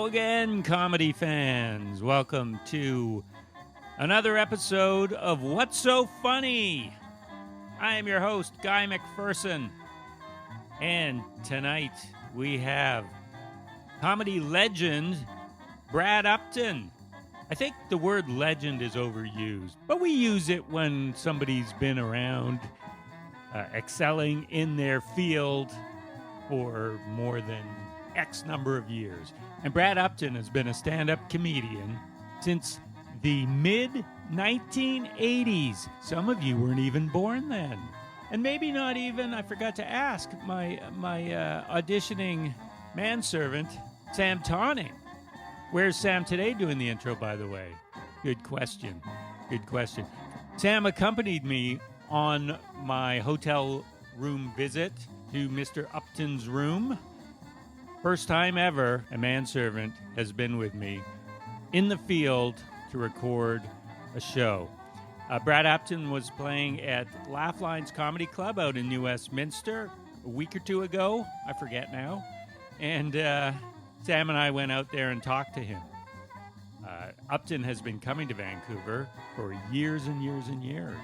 again, comedy fans. Welcome to another episode of What's So Funny? I am your host, Guy McPherson. And tonight we have comedy legend Brad Upton. I think the word legend is overused, but we use it when somebody's been around, excelling in their field for more than X number of years. And Brad Upton has been a stand-up comedian since the mid-1980s. Some of you weren't even born then. And maybe not even, I forgot to ask, my auditioning manservant, Sam Tonning. Where's Sam today doing the intro, by the way? Good question. Good question. Sam accompanied me on my hotel room visit to Mr. Upton's room. First time ever a manservant has been with me in the field to record a show. Brad Upton was playing at Laugh Lines Comedy Club out in New Westminster a week or two ago. I forget now. And Sam and I went out there and talked to him. Upton has been coming to Vancouver for years and years and years.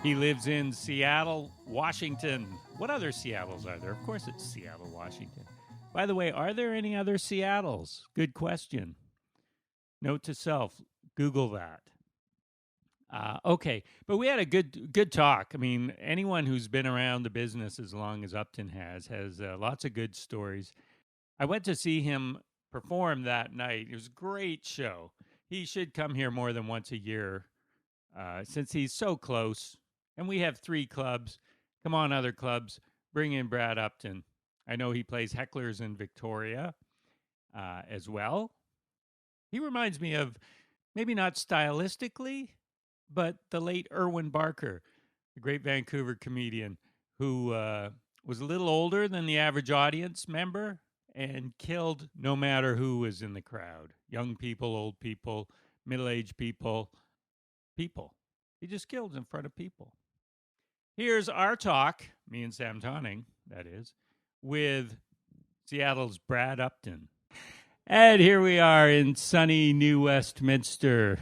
He lives in Seattle, Washington. What other Seattles are there? Of course it's Seattle, Washington. By the way, are there any other Seattles? Good question. Note to self, Google that. Okay, but we had a good talk. I mean, anyone who's been around the business as long as Upton has lots of good stories. I went to see him perform that night. It was a great show. He should come here more than once a year since he's so close. And we have 3 clubs. Come on, other clubs. Bring in Brad Upton. I know he plays Hecklers in Victoria as well. He reminds me of, maybe not stylistically, but the late Irwin Barker, the great Vancouver comedian who was a little older than the average audience member and killed no matter who was in the crowd. Young people, old people, middle-aged people. People. He just killed in front of people. Here's our talk, me and Sam Tonning, that is, with Seattle's Brad Upton. And here we are in sunny New Westminster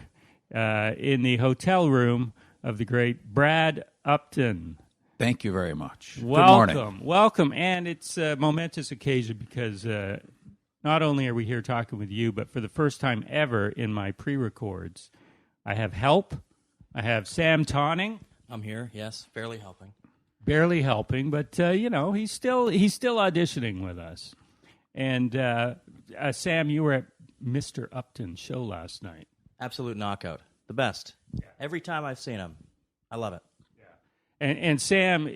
in the hotel room of the great Brad Upton. Thank you very much. Welcome. Good morning. Welcome. And it's a momentous occasion because not only are we here talking with you, but for the first time ever in my pre-records, I have help. I have Sam Tonning. I'm here, yes, barely helping. Barely helping, but, he's still auditioning with us. And, Sam, you were at Mr. Upton's show last night. Absolute knockout. The best. Yeah. Every time I've seen him. I love it. Yeah. And Sam,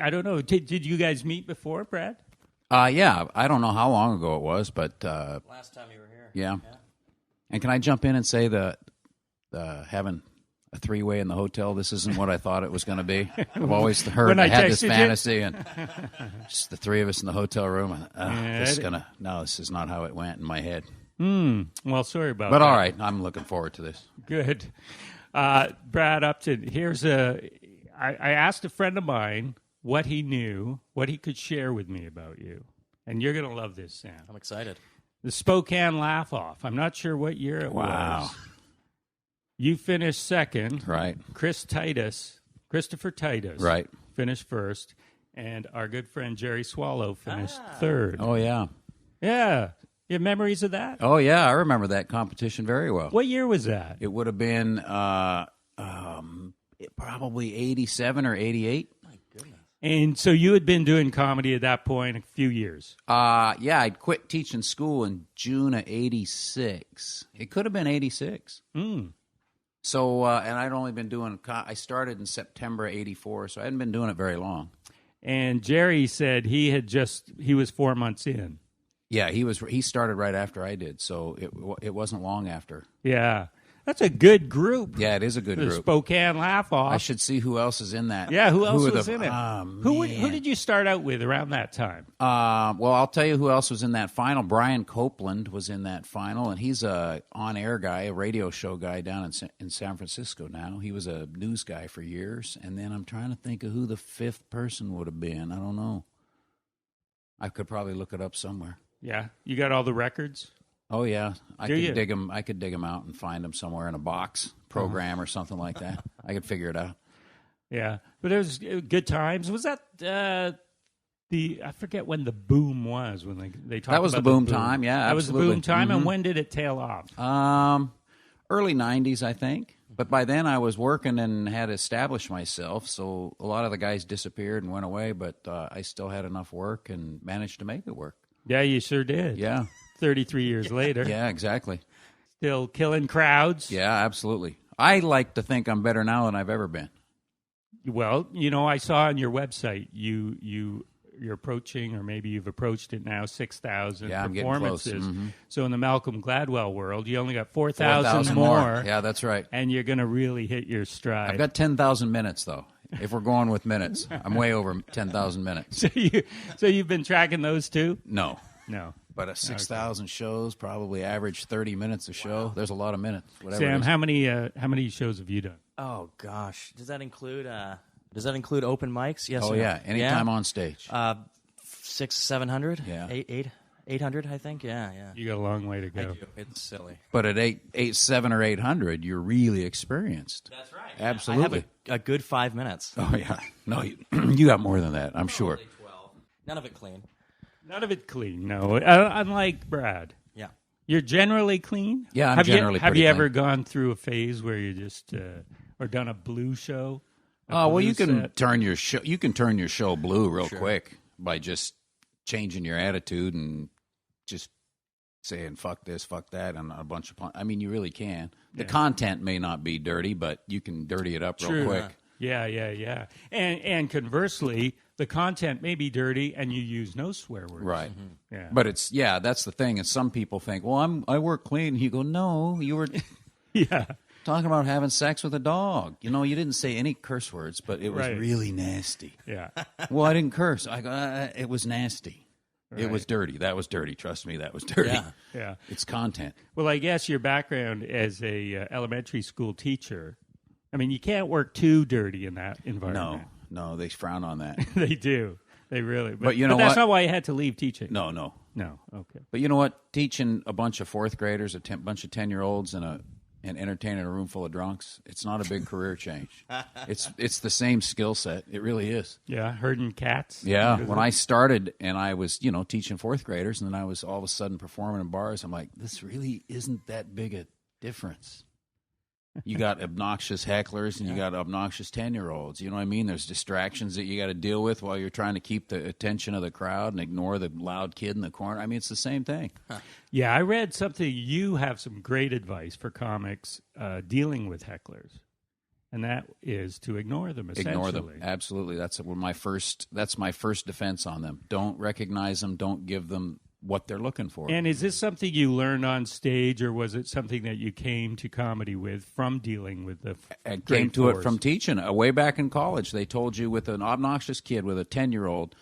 I don't know, did you guys meet before, Brad? Yeah, I don't know how long ago it was, but... last time you were here. Yeah. And can I jump in and say that having a 3-way in the hotel, this isn't what I thought it was going to be? I've always heard, When I had this texted fantasy, and just the 3 of us in the hotel room, and this is not how it went in my head. Well, sorry about that. But all that. right, I'm looking forward to this. Good. Brad Upton, I asked a friend of mine what he knew, what he could share with me about you. And you're going to love this, Sam. I'm excited. The Spokane Laugh-Off. I'm not sure what year it was. You finished second. Right. Christopher Titus. Right. Finished first. And our good friend Jerry Swallow finished third. Oh, yeah. Yeah. You have memories of that? Oh, yeah, I remember that competition very well. What year was that? It would have been probably 87 or 88. My goodness. And so you had been doing comedy at that point a few years. Yeah, I'd quit teaching school in June of 86. It could have been 86. So, and I'd only been doing, I started in September 84, so I hadn't been doing it very long. And Jerry said he was 4 months in. Yeah, he started right after I did, so it wasn't long after. Yeah. That's a good group. Yeah, it is a good the group. Spokane Laugh-Off. I should see who else is in that. Yeah, who else was in it? Who Man. did you start out with around that time? Well, I'll tell you who else was in that final. Brian Copeland was in that final, and he's a on-air guy, a radio show guy down in San Francisco now. He was a news guy for years, and then I'm trying to think of who the 5th person would have been. I don't know. I could probably look it up somewhere. Yeah, you got all the records? Oh yeah, I Do could you? dig them. I could dig them out and find them somewhere in a box program or something like that. I could figure it out. Yeah, but it was good times. Was that I forget when the boom was when they talked That was about the boom time. Yeah, that was the absolutely. boom time. And when did it tail off? Early '90s, I think. But by then, I was working and had established myself. So a lot of the guys disappeared and went away. But I still had enough work and managed to make it work. Yeah, you sure did. Yeah, 33 years later, yeah, exactly. still killing crowds. Yeah, absolutely. I like to think I'm better now than I've ever been. Well, I saw on your website you're approaching, or maybe you've approached it now, 6,000 Yeah, I'm getting close. performances. Mm-hmm. So in the Malcolm Gladwell world, you only got 4,000 4,000 more. Yeah, that's right. And you're going to really hit your stride. I've got 10,000 minutes, though. If we're going with minutes, I'm way over 10,000 minutes. So you've been tracking those too? No. No. But 6,000 shows, probably average 30 minutes a show. There's a lot of minutes. Whatever Sam, it is. how many shows have you done? Oh gosh, does that include open mics? Yes. Oh, or no? yeah. Anytime on stage. 600, 700, Yeah. 800, I think. Yeah. You got a long way to go. It's silly. But at 7 or 800, you're really experienced. That's right. Absolutely. I have a good 5 minutes. Oh, yeah. No, you got more than that, I'm sure. Probably 12. None of it clean. None of it clean, no. Unlike Brad. Yeah. You're generally clean? Yeah, I'm have generally you, Have pretty you clean. ever gone through a phase where you just, or done a blue show? Oh, well, you can set? turn your show. You can turn your show blue real quick by just changing your attitude and just saying "fuck this, fuck that" and a bunch of. I mean, you really can. The content may not be dirty, but you can dirty it up real True. quick. Yeah. And conversely, the content may be dirty and you use no swear words. Right. Yeah. But that's the thing. And some people think, well, I work clean. You go, no, you were Yeah. talking about having sex with a dog. You didn't say any curse words, but it was Right. really nasty. Yeah. Well, I didn't curse. I go, it was nasty. It Right. was dirty. That was dirty. Trust me, that was dirty. Yeah. Yeah. It's content. Well, I guess your background as a elementary school teacher, I mean, you can't work too dirty in that environment. No, they frown on that. They do. They really. But you know that's what? not why you had to leave teaching. No. No. Okay. But you know what? Teaching a bunch of fourth graders, bunch of 10-year-olds, and entertaining a room full of drunks, it's not a big career change. It's the same skill set. It really is. Yeah. Herding cats. Yeah. When I started and I was, teaching fourth graders, and then I was all of a sudden performing in bars, I'm like, this really isn't that big a difference. You got obnoxious hecklers and you got obnoxious 10-year-olds. You know what I mean? There's distractions that you got to deal with while you're trying to keep the attention of the crowd and ignore the loud kid in the corner. I mean, it's the same thing. Yeah, I read something. You have some great advice for comics dealing with hecklers, and that is to ignore them. Essentially, Ignore them. Absolutely. That's my first defense on them. Don't recognize them. Don't give them what they're looking for. And is this something you learned on stage, or was it something that you came to comedy with from dealing with the? I came to it from teaching. Way back in college, they told you with an obnoxious kid, with a 10-year-old,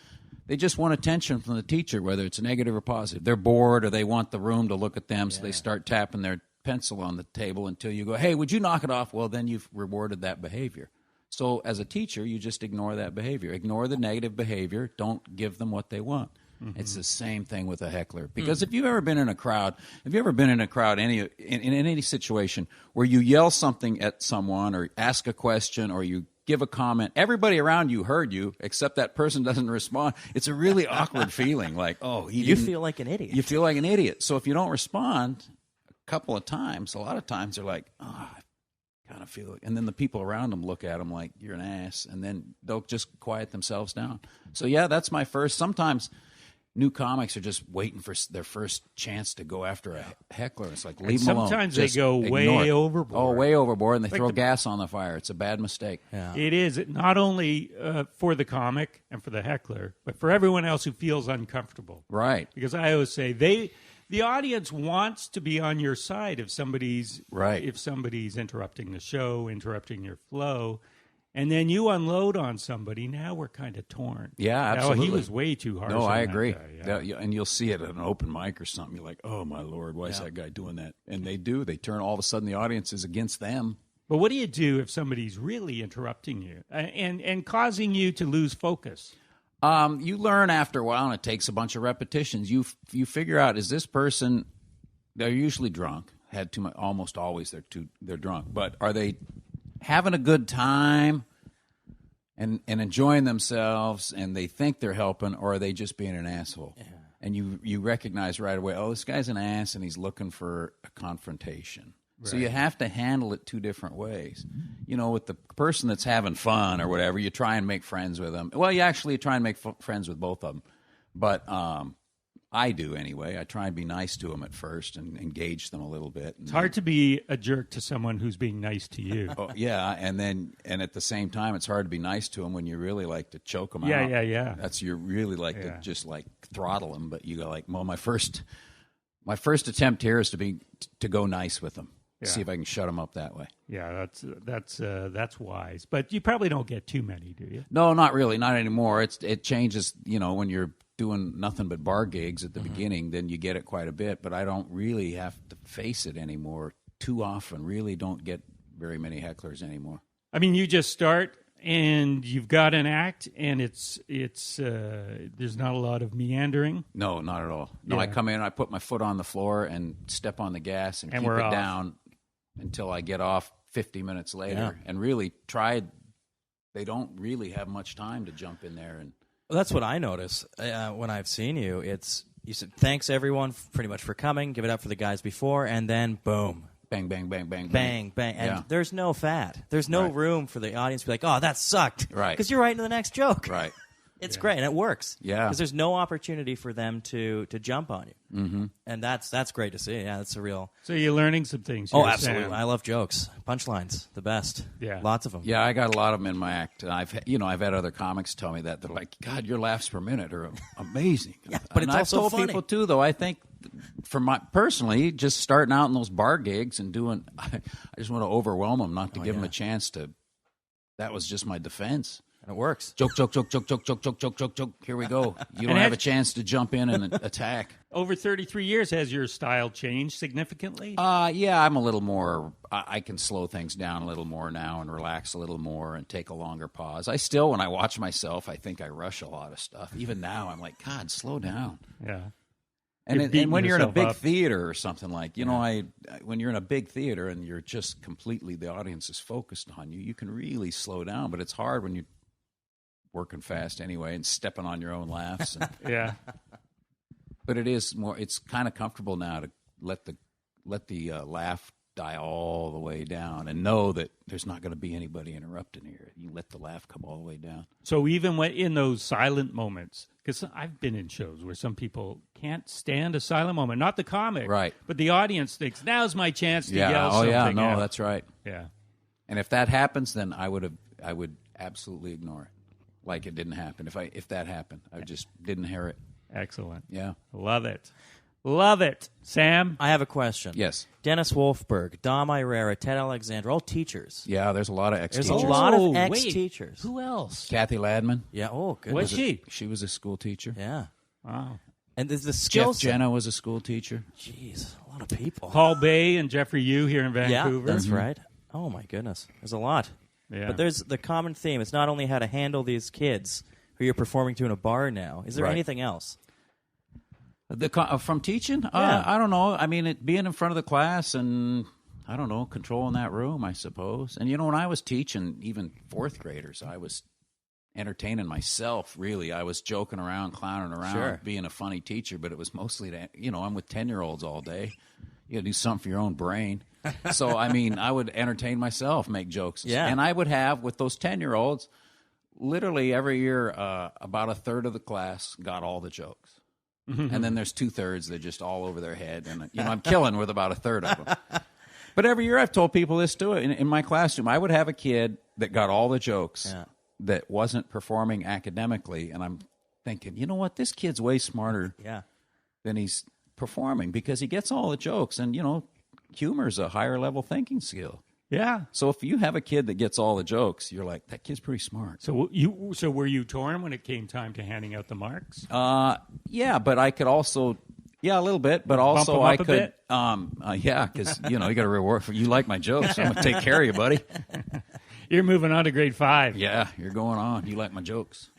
they just want attention from the teacher, whether it's negative or positive. They're bored or they want the room to look at them, so they start tapping their pencil on the table until you go, hey, would you knock it off? Well, then you've rewarded that behavior. So as a teacher, you just ignore that behavior. Ignore the negative behavior. Don't give them what they want. Mm-hmm. It's the same thing with a heckler. Because if you've ever been in a crowd, in any situation where you yell something at someone or ask a question or you give a comment, everybody around you heard you, except that person doesn't respond. It's a really awkward feeling. Like, You feel like an idiot. You feel like an idiot. So if you don't respond a couple of times, a lot of times they're like, I kind of feel it. And then the people around them look at them like, you're an ass. And then they'll just quiet themselves down. So, yeah, that's my first. Sometimes new comics are just waiting for their first chance to go after a heckler. It's like, leave them alone. Sometimes they Just go ignore way it. overboard. Oh, way overboard, and they throw the- gas on the fire. It's a bad mistake. Yeah. It is not only for the comic and for the heckler, but for everyone else who feels uncomfortable. Right. Because I always say the audience wants to be on your side if somebody's interrupting the show, interrupting your flow, and then you unload on somebody. Now we're kind of torn. Yeah, Now, absolutely. he was way too harsh. No, on I that agree. guy, yeah. And you'll see it at an open mic or something. You're like, oh, my Lord, why is that guy doing that? And they do. They turn all of a sudden the audience is against them. But what do you do if somebody's really interrupting you and causing you to lose focus? You learn after a while, and it takes a bunch of repetitions. You figure out, is this person They're usually drunk. Had too much. Almost always they're drunk. But are they having a good time and enjoying themselves, and they think they're helping, or are they just being an asshole? Yeah. And you recognize right away, oh, this guy's an ass, and he's looking for a confrontation. Right. So you have to handle it two different ways. You know, with the person that's having fun or whatever, you try and make friends with them. Well, you actually try and make friends with both of them. But I do anyway. I try and be nice to them at first and engage them a little bit. It's hard to be a jerk to someone who's being nice to you. Oh, yeah, and at the same time, it's hard to be nice to them when you really like to choke them out. Yeah. That's you really like to just like throttle them, but you go like, well, my first attempt here is to go nice with them. Yeah. See if I can shut them up that way. Yeah, that's wise. But you probably don't get too many, do you? No, not really, not anymore. It changes, you know, when you're doing nothing but bar gigs at the beginning, then you get it quite a bit. But I don't really have to face it anymore too often. Really don't get very many hecklers anymore. I mean, you just start and you've got an act, and it's there's not a lot of meandering. No, not at all. No, yeah. I come in, I put my foot on the floor and step on the gas and keep it off. Down until I get off 50 minutes later. And really they don't really have much time to jump in there. And well, that's what I notice when I've seen you. You said, thanks everyone pretty much for coming, give it up for the guys before, and then boom. Bang, bang, bang, bang, bang, bang. And there's no fat. There's no room for the audience to be like, oh, that sucked. Right. Because you're right into the next joke. Right. It's great, and it works. Yeah. Because there's no opportunity for them to jump on you. Mm-hmm. And that's great to see. Yeah, that's a real... So you're learning some things. Oh, absolutely. Sam. I love jokes. Punchlines, the best. Yeah. Lots of them. Yeah, I got a lot of them in my act. I've had other comics tell me that. They're like, God, your laughs per minute are amazing. Yeah, but it's also I've told funny. people, too, though, I think... personally, just starting out in those bar gigs and I just want to overwhelm them, not to give them a chance to. That was just my defense. And it works. Joke. Here we go. You don't have a chance to jump in and attack. Over 33 years, has your style changed significantly? Yeah, I'm a little more. I can slow things down a little more now and relax a little more and take a longer pause. I still, when I watch myself, I think I rush a lot of stuff. Even now, I'm like, God, slow down. Yeah. And when you're in a big theater or something like, when you're in a big theater and you're just completely, the audience is focused on you, you can really slow down. But it's hard when you're working fast anyway and stepping on your own laughs. And, yeah. But it's kind of comfortable now to let the laugh die all the way down and know that there's not going to be anybody interrupting here. You let the laugh come all the way down. So even when in those silent moments, because I've been in shows where some people can't stand a silent moment, not the comic, right? But the audience thinks, now's my chance to yell something. Oh yeah, no, out. That's right. Yeah. And if that happens, then I would absolutely ignore it, like it didn't happen. If that happened, I just didn't hear it. Excellent. Yeah. Love it. Love it. Sam? I have a question. Yes. Dennis Wolfberg, Dom Irera, Ted Alexander, all teachers. Yeah, there's a lot of ex-teachers. There's a lot of ex-teachers. Who else? Kathy Ladman. Yeah, oh, good. Was she? She was a school teacher. Yeah. Wow. And the skills. Jeff Jenna was a school teacher. Jeez, a lot of people. Paul Bay and Jeffrey Yu here in Vancouver. Yeah, that's right. Oh, my goodness. There's a lot. Yeah. But there's the common theme. It's not only how to handle these kids who you're performing to in a bar now. Is there anything else? From teaching? Yeah. I don't know. I mean, being in front of the class and, I don't know, controlling that room, I suppose. And, when I was teaching even fourth graders, I was entertaining myself, really. I was joking around, clowning around, being a funny teacher, but it was mostly that, I'm with 10-year-olds all day. You got to do something for your own brain. So, I mean, I would entertain myself, make jokes. Yeah. And I would have, with those 10-year-olds, literally every year, about a third of the class got all the jokes. Mm-hmm. And then there's 2/3 that just all over their head. And, I'm killing with about a third of them. But every year I've told people this too. In my classroom, I would have a kid that got all the jokes that wasn't performing academically. And I'm thinking, you know what? This kid's way smarter than he's performing because he gets all the jokes. And, humor's a higher level thinking skill. Yeah. So if you have a kid that gets all the jokes, you're like, that kid's pretty smart. So were you torn when it came time to handing out the marks? Yeah, but I could also, a little bit, but also I could, because you got to reward. You like my jokes, I'm gonna take care of you, buddy. You're moving on to grade 5. Yeah, you're going on. You like my jokes.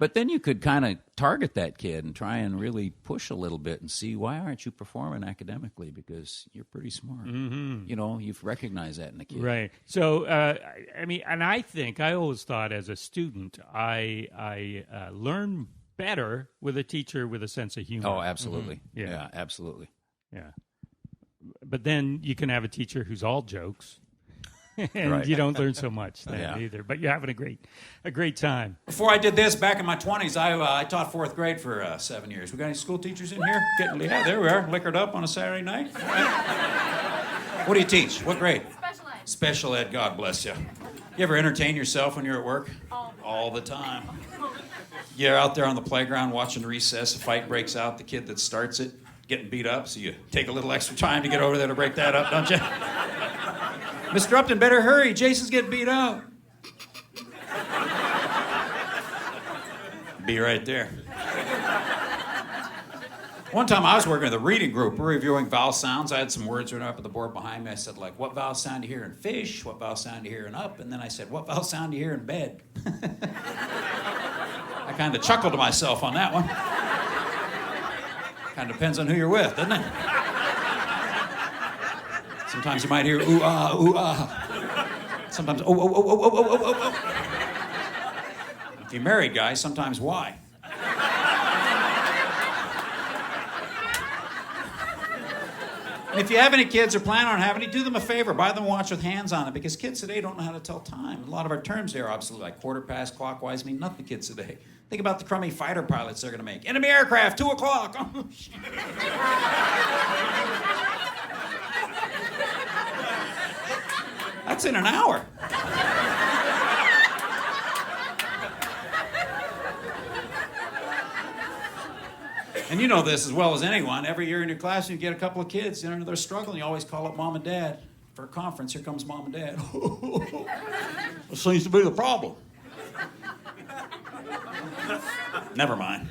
But then you could kind of target that kid and try and really push a little bit and see, why aren't you performing academically? Because you're pretty smart. Mm-hmm. You know, you've recognized that in the kid. Right. So, I mean, and I always thought as a student, I learn better with a teacher with a sense of humor. Oh, absolutely. Mm-hmm. Yeah, absolutely. Yeah. But then you can have a teacher who's all jokes. And Right. you don't learn so much then either. But you're having a great time. Before I did this, back in my 20s, I taught fourth grade for 7 years. We got any school teachers in here? Yeah, there we are, liquored up on a Saturday night. All right. What do you teach? What grade? Special ed. Special ed, God bless you. You ever entertain yourself when you're at work? All the time. You're out there on the playground watching recess, a fight breaks out, the kid that starts it getting beat up, so you take a little extra time to get over there to break that up, don't you? Mr. Upton, better hurry. Jason's getting beat up. Be right there. One time I was working with a reading group. We're reviewing vowel sounds. I had some words written up on the board behind me. I said, like, what vowel sound do you hear in fish? What vowel sound do you hear in up? And then I said, what vowel sound do you hear in bed? I kind of chuckled to myself on that one. Kind of depends on who you're with, doesn't it? Sometimes you might hear ooh ah, ooh ah. Sometimes oh, oh, oh, oh, oh, oh, oh, oh. If you're married, guys, sometimes why? And if you have any kids or plan on having any, do them a favor. Buy them a watch with hands on it, because kids today don't know how to tell time. A lot of our terms there are obsolete, like quarter past, clockwise, mean nothing to kids today. Think about the crummy fighter pilots they're going to make. Enemy aircraft, 2 o'clock. Oh, shit. That's in an hour. And you know this as well as anyone. Every year in your class, you get a couple of kids, you know, they're struggling. You always call up mom and dad. For a conference, here comes mom and dad. That seems to be the problem. Never mind.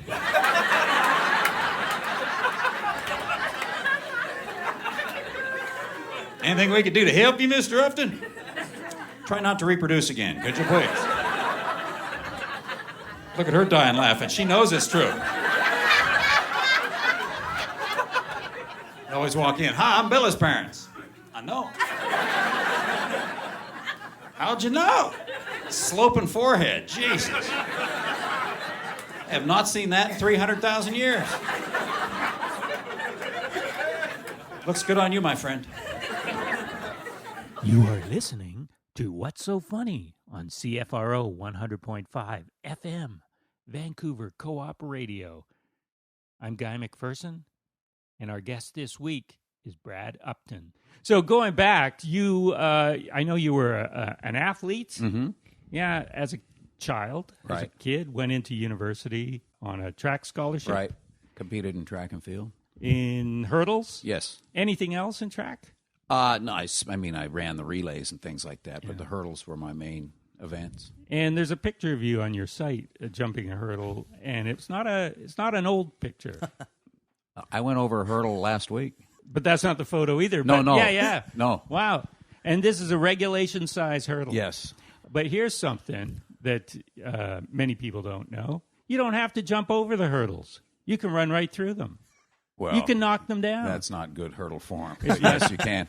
Anything we could do to help you, Mr. Upton? Try not to reproduce again, could you please? Look at her dying laughing. She knows it's true. They always walk in. Hi, I'm Bella's parents. I know. How'd you know? Sloping forehead. Jesus. I have not seen that in 300,000 years. Looks good on you, my friend. You are listening to What's So Funny on CFRO 100.5 FM, Vancouver Co-op Radio. I'm Guy McPherson, and our guest this week is Brad Upton. So going back, I know you were an athlete. Mm-hmm. Yeah, as a child, as a Right. kid, went into university on a track scholarship. Right. Competed in track and field. In hurdles? Yes. Anything else in track? No, I mean, I ran the relays and things like that, but the hurdles were my main events. And there's a picture of you on your site jumping a hurdle, and it's not an old picture. I went over a hurdle last week. But that's not the photo either. No, but no. Yeah. No. Wow. And this is a regulation size hurdle. Yes. But here's something that many people don't know. You don't have to jump over the hurdles. You can run right through them. Well, You can knock them down. that's not good hurdle form. Yes, you can.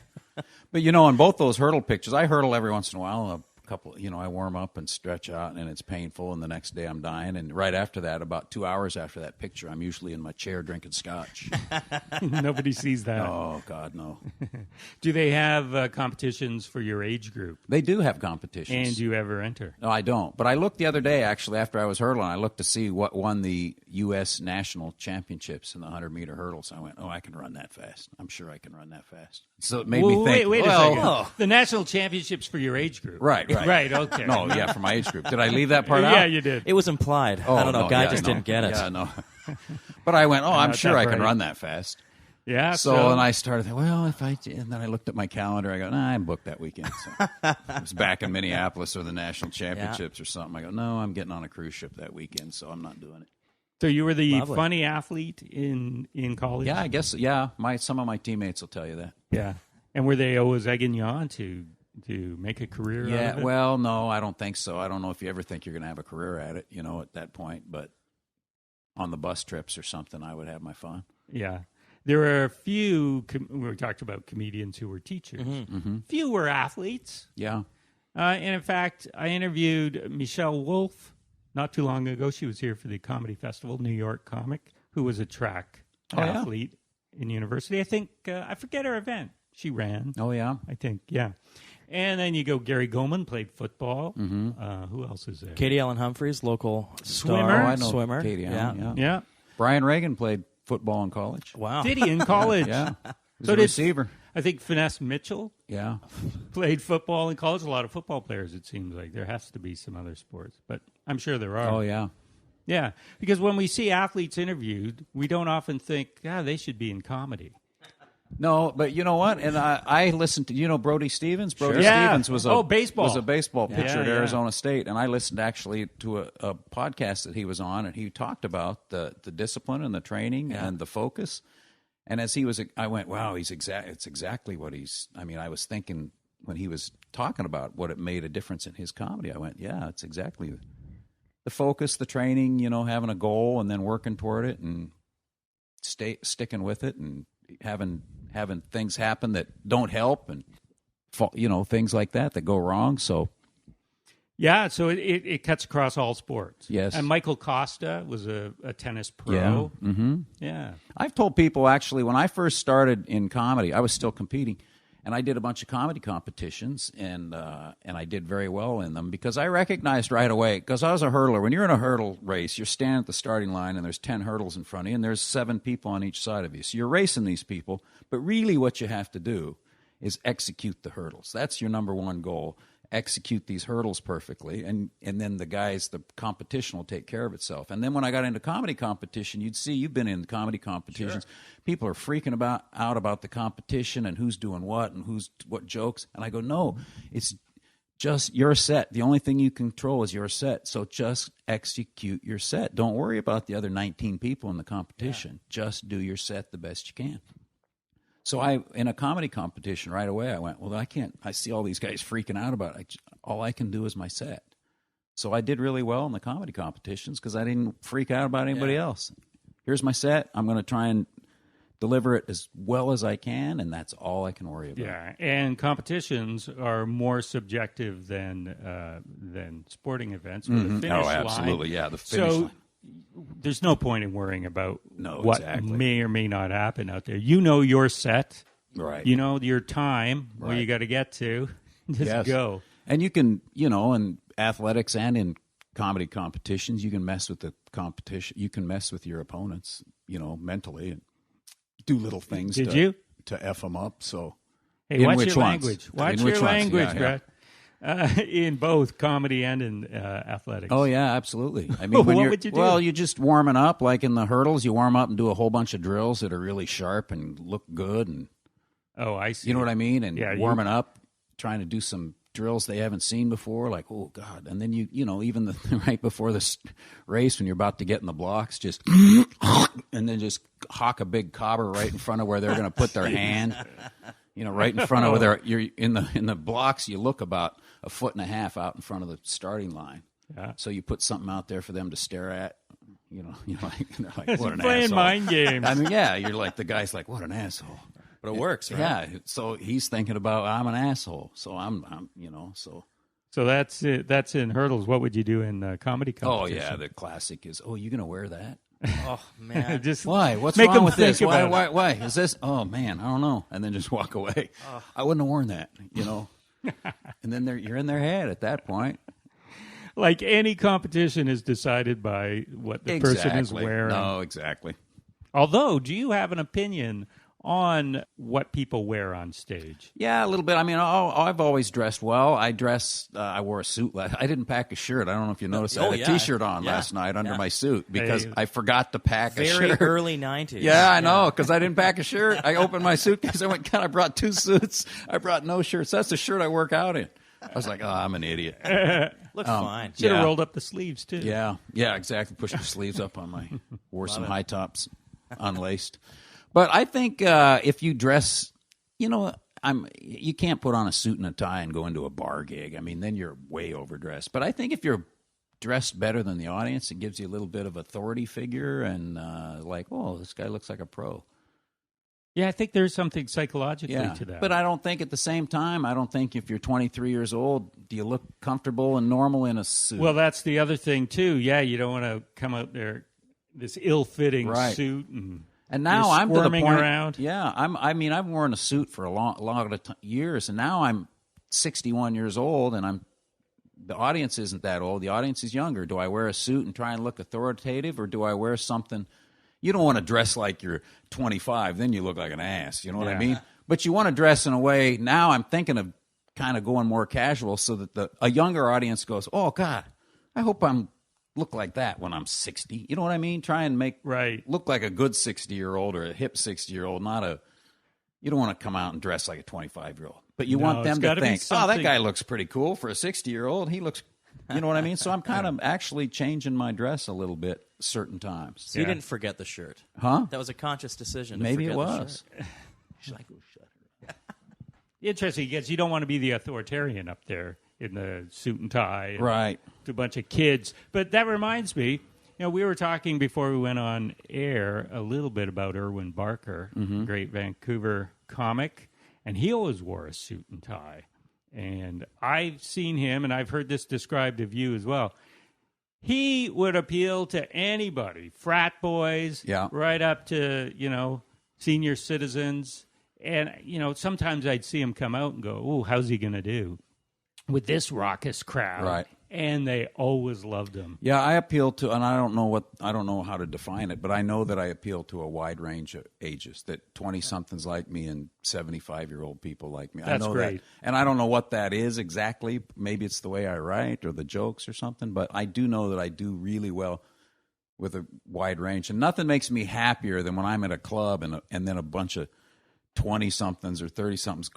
But, you know, on both those hurdle pictures, I hurdle every once in a while. I warm up and stretch out, and it's painful, and the next day I'm dying. And right after that, about 2 hours after that picture, I'm usually in my chair drinking scotch. Nobody sees that. Oh, God, no. Do they have competitions for your age group? They do have competitions. And do you ever enter? No, I don't. But I looked the other day, actually, after I was hurdling, I looked to see what won the U.S. national championships in the 100-meter hurdles. I went, I can run that fast. I'm sure I can run that fast. So it made me think, Wait a well, second. The national championships for your age group. Right. Right, okay. No, yeah, for my age group. Did I leave that part out? Yeah, you did. It was implied. Oh, I don't know. no, Guy yeah, just no. didn't get it. Yeah, no. But I went, I'm Not sure that I can bright. run that fast. Yeah. So and I started, and then I looked at my calendar. I go, I'm booked that weekend. So I was back in Minneapolis or the national championships or something. I go, no, I'm getting on a cruise ship that weekend, so I'm not doing it. So you were the Lovely. funny athlete in college? Yeah, I guess, yeah. Some of my teammates will tell you that. Yeah. And were they always egging you on to to make a career out Yeah, of it? well, no, I don't think so. I don't know if you ever think you're going to have a career at it, at that point. But on the bus trips or something, I would have my fun. Yeah. There are a few, we talked about comedians who were teachers. Few were athletes. Yeah. And in fact, I interviewed Michelle Wolf not too long ago. She was here for the Comedy Festival, New York comic, who was a track athlete in university. I think, I forget her event. She ran. Oh, yeah. I think, yeah. And then you go, Gary Goldman played football. Who else is there? Katie Ellen Humphreys, local Swimmer. star. Oh, I know swimmer. Katie Allen, yeah. Yeah. Brian Reagan played football in college. Wow. Did he in college? Yeah. He was So a did- receiver. I think Finesse Mitchell Yeah. played football in college. A lot of football players, it seems like. There has to be some other sports, but I'm sure there are. Oh, yeah. Yeah, because when we see athletes interviewed, we don't often think, they should be in comedy. No, but you know what? And I listened to, Brody Stevens? Brody Yeah. Stevens was baseball. was a baseball pitcher Yeah, at yeah. Arizona State. And I listened actually to a podcast that he was on, and he talked about the discipline and the training and the focus. And as I went, wow, it's exactly what I was thinking when he was talking about what it made a difference in his comedy. I went, yeah, it's exactly the focus, the training, having a goal and then working toward it and sticking with it and having things happen that don't help and, things like that go wrong. So, Yeah, so it cuts across all sports. Yes. And Michael Costa was a tennis pro. yeah. Mm-hmm. Yeah. I've told people, actually, when I first started in comedy, I was still competing, and I did a bunch of comedy competitions, and I did very well in them because I recognized right away, because I was a hurdler. When you're in a hurdle race, you're standing at the starting line, and there's 10 hurdles in front of you, and there's 7 people on each side of you. So you're racing these people, but really what you have to do is execute the hurdles. That's your number one goal. Execute these hurdles perfectly, and then the competition will take care of itself. And then when I got into comedy competition, you've been in comedy competitions. Sure. People are freaking out about the competition and who's doing what and who's what jokes. And I go, no, it's just your set. The only thing you control is your set. So just execute your set. Don't worry about the other 19 people in the competition. Yeah. Just do your set the best you can. So in a comedy competition right away, I went, well, I see all these guys freaking out about it. All I can do is my set. So I did really well in the comedy competitions because I didn't freak out about anybody else. Here's my set. I'm going to try and deliver it as well as I can, and that's all I can worry about. Yeah, and competitions are more subjective than sporting events. With the finish line. Absolutely, yeah, the finish line. There's no point in worrying about what exactly. may or may not happen out there. You know your set. Right. You know your time where you got to get to. Just go. And you can, in athletics and in comedy competitions, you can mess with the competition. You can mess with your opponents, mentally and do little things to F them up. So, hey, watch your ones? language. Watch In your which language, ones? Brett. In both comedy and in athletics. Oh, yeah, absolutely. I mean, what would you do? Well, you're just warming up. Like in the hurdles, you warm up and do a whole bunch of drills that are really sharp and look good. And oh, I see. you know what I mean? And Yeah, warming up, trying to do some drills they haven't seen before. Like, oh, God. And then even right before this race, when you're about to get in the blocks, just and then just hawk a big cobber right in front of where they're going to put their hand. Right in front of where you're in the blocks. You look about 1.5 feet out in front of the starting line. Yeah. So you put something out there for them to stare at. They're like, what an playing asshole. mind games. I mean, yeah, you're like the guy's like, what an asshole. But it works, right? Yeah. So he's thinking about I'm an asshole. So I'm so. So that's it. That's in hurdles. What would you do in comedy Oh competition? yeah, the classic is, you gonna wear that? Oh, man. Just Why? What's make wrong them with this? think about it. Why? Is this? Oh man, I don't know. And then just walk away. I wouldn't have worn that, And then you're in their head at that point. Like any competition is decided by what the person is wearing. No, exactly. Although, do you have an opinion on what people wear on stage? Yeah, a little bit. I mean, I've always dressed well. I wore a suit I didn't pack a shirt. I don't know if you noticed. I had a T-shirt on last night under my suit because I forgot to pack a Very shirt. early 90s. Yeah, I know, because I didn't pack a shirt. I opened my suitcase. I went, God, I brought 2 suits. I brought no shirts. That's the shirt I work out in. I was like, I'm an idiot. Looks fine. Should have Yeah. rolled up the sleeves, too. Yeah, exactly. Pushed the sleeves up on wore some high tops, unlaced. But I think if you dress, you can't put on a suit and a tie and go into a bar gig. I mean, then you're way overdressed. But I think if you're dressed better than the audience, it gives you a little bit of authority figure and like, oh, this guy looks like a pro. Yeah, I think there's something psychologically to that. But I don't think at the same time, I don't think if you're 23 years old, do you look comfortable and normal in a suit? Well, that's the other thing, too. Yeah, you don't want to come out there, this ill-fitting suit. And now I'm to the point, around. Yeah, I've worn a suit for a lot of years, and now I'm 61 years old, and the audience isn't that old. The audience is younger. Do I wear a suit and try and look authoritative, or do I wear something? You don't want to dress like you're 25. Then you look like an ass. You know what I mean? But you want to dress in a way. Now I'm thinking of kind of going more casual so that a younger audience goes, oh, God, I hope I'm look like that when I'm 60. You know what I mean? Try and look like a good 60-year-old or a hip 60-year-old, you don't want to come out and dress like a 25-year-old. But you want them to think, oh, that guy looks pretty cool for a 60-year-old. He looks, you know what I mean? So I'm kind of actually changing my dress a little bit certain times. So you didn't forget the shirt. Huh? That was a conscious decision to Maybe forget it was. the shirt. She's like, oh, shut her. Interesting, because you don't want to be the authoritarian up there in the suit and tie. Right. To a bunch of kids. But that reminds me, we were talking before we went on air a little bit about Irwin Barker, great Vancouver comic, and he always wore a suit and tie. And I've seen him, and I've heard this described of you as well. He would appeal to anybody, frat boys, right up to, senior citizens. And, sometimes I'd see him come out and go, oh, how's he going to do with this raucous crowd? Right. And they always loved him. Yeah, I appeal to, and I don't know how to define it, but I know that I appeal to a wide range of ages, that 20-somethings like me and 75-year-old people like me. That's I know great. that. And I don't know what that is exactly. Maybe it's the way I write or the jokes or something, but I do know that I do really well with a wide range. And nothing makes me happier than when I'm at a club and then a bunch of 20-somethings or 30-somethings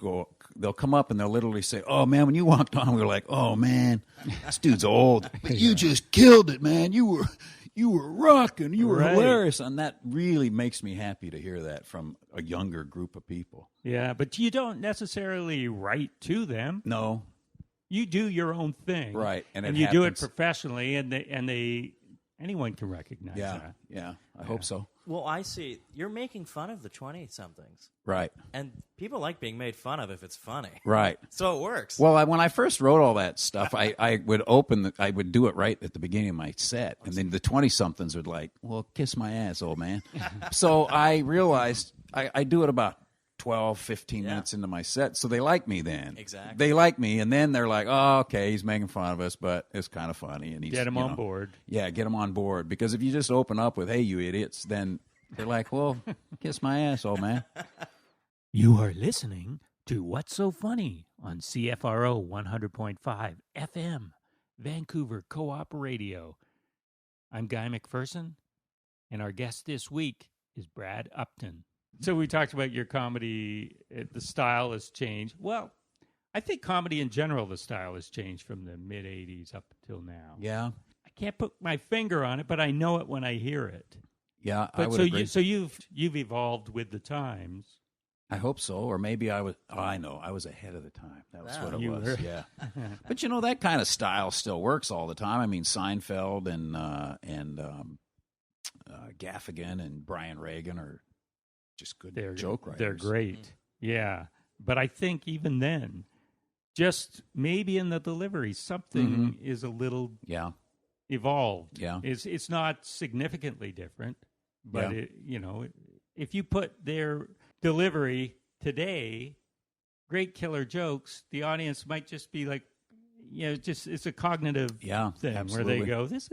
they'll come up and they'll literally say, oh, man, when you walked on, we were like, oh, man, this dude's old. But you just killed it, man. You were rocking. You were hilarious. And that really makes me happy to hear that from a younger group of people. Yeah, but you don't necessarily write to them. No. You do your own thing. Right. And you do it professionally, and anyone can recognize that. Yeah, I hope so. Well, I see. You're making fun of the 20-somethings. Right. And people like being made fun of if it's funny. Right. So it works. Well, when I first wrote all that stuff, I would I would do it right at the beginning of my set. And then the 20-somethings would like, well, kiss my ass, old man. So I realized I do it about 12, 15 minutes into my set. So they like me then. Exactly. They like me. And then they're like, oh, okay, he's making fun of us, but it's kind of funny. And get him on board. Yeah, get him on board. Because if you just open up with, hey, you idiots, then they're like, well, kiss my ass, old man. You are listening to What's So Funny on CFRO 100.5 FM, Vancouver Co-op Radio. I'm Guy McPherson, and our guest this week is Brad Upton. So we talked about your comedy, the style has changed. Well, I think comedy in general, the style has changed from the mid-'80s up until now. Yeah. I can't put my finger on it, but I know it when I hear it. Yeah, but I would agree. So you've evolved with the times. I hope so, or maybe I was. Oh, I know, I was ahead of the time. That was what it was. Were. Yeah, but that kind of style still works all the time. I mean, Seinfeld and Gaffigan and Brian Reagan are just good joke writers. They're great. Yeah, but I think even then, just maybe in the delivery, something is a little evolved. Yeah, it's not significantly different, but if you put their delivery today, great killer jokes, the audience might just be like, it's a cognitive thing absolutely. where they go, this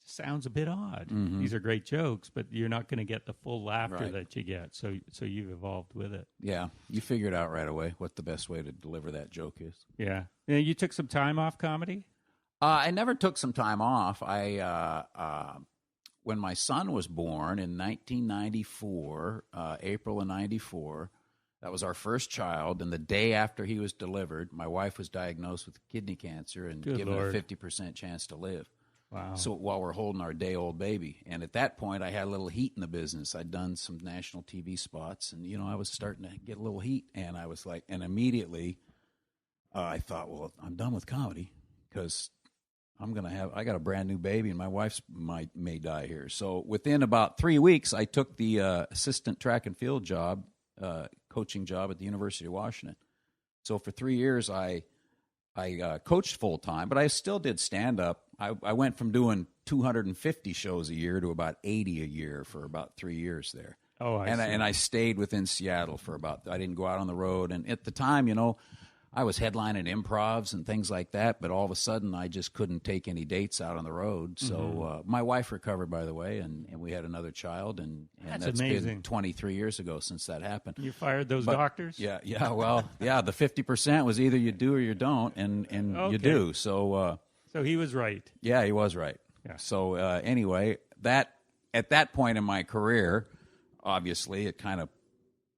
sounds a bit odd. These are great jokes, but you're not going to get the full laughter that you get. So you've evolved with it. Yeah, you figured out right away what the best way to deliver that joke is. Yeah. You took some time off comedy? I never took some time off. When my son was born in 1994, April of 94, that was our first child, and the day after he was delivered, my wife was diagnosed with kidney cancer and given a 50% chance to live. Wow. So while we're holding our day-old baby. And at that point, I had a little heat in the business. I'd done some national TV spots, and, I was starting to get a little heat. And I was like, and immediately I thought, well, I'm done with comedy because I got a brand new baby, and my wife may die here. So within about 3 weeks, I took the assistant track and field job, coaching job at the University of Washington. So for 3 years, I coached full-time, but I still did stand-up. I went from doing 250 shows a year to about 80 a year for about 3 years there. Oh, I see. And I stayed within Seattle I didn't go out on the road. And at the time, I was headlining improvs and things like that, but all of a sudden I just couldn't take any dates out on the road. So my wife recovered, by the way, and we had another child, and That's that's amazing. been 23 years ago since that happened. You fired those doctors? Yeah, the 50% was either you do or you don't, and Okay. you do. So So he was right. yeah, he was right. Yeah. So anyway, at that point in my career, obviously it kind of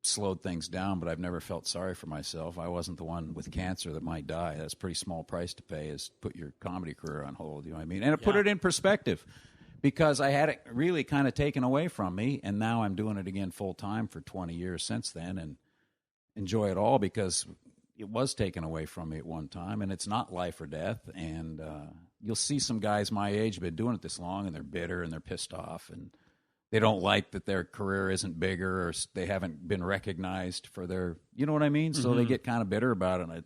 slowed things down, but I've never felt sorry for myself. I wasn't the one with cancer that might die. That's a pretty small price to pay, is put your comedy career on hold, you know what I mean? And it put it in perspective, because I had it really kind of taken away from me, and now I'm doing it again full time for 20 years since then, and enjoy it all because it was taken away from me at one time, and it's not life or death. And you'll see some guys my age have been doing it this long, and they're bitter and they're pissed off, and they don't like that their career isn't bigger, or they haven't been recognized for their, you know what I mean? So they get kind of bitter about it, and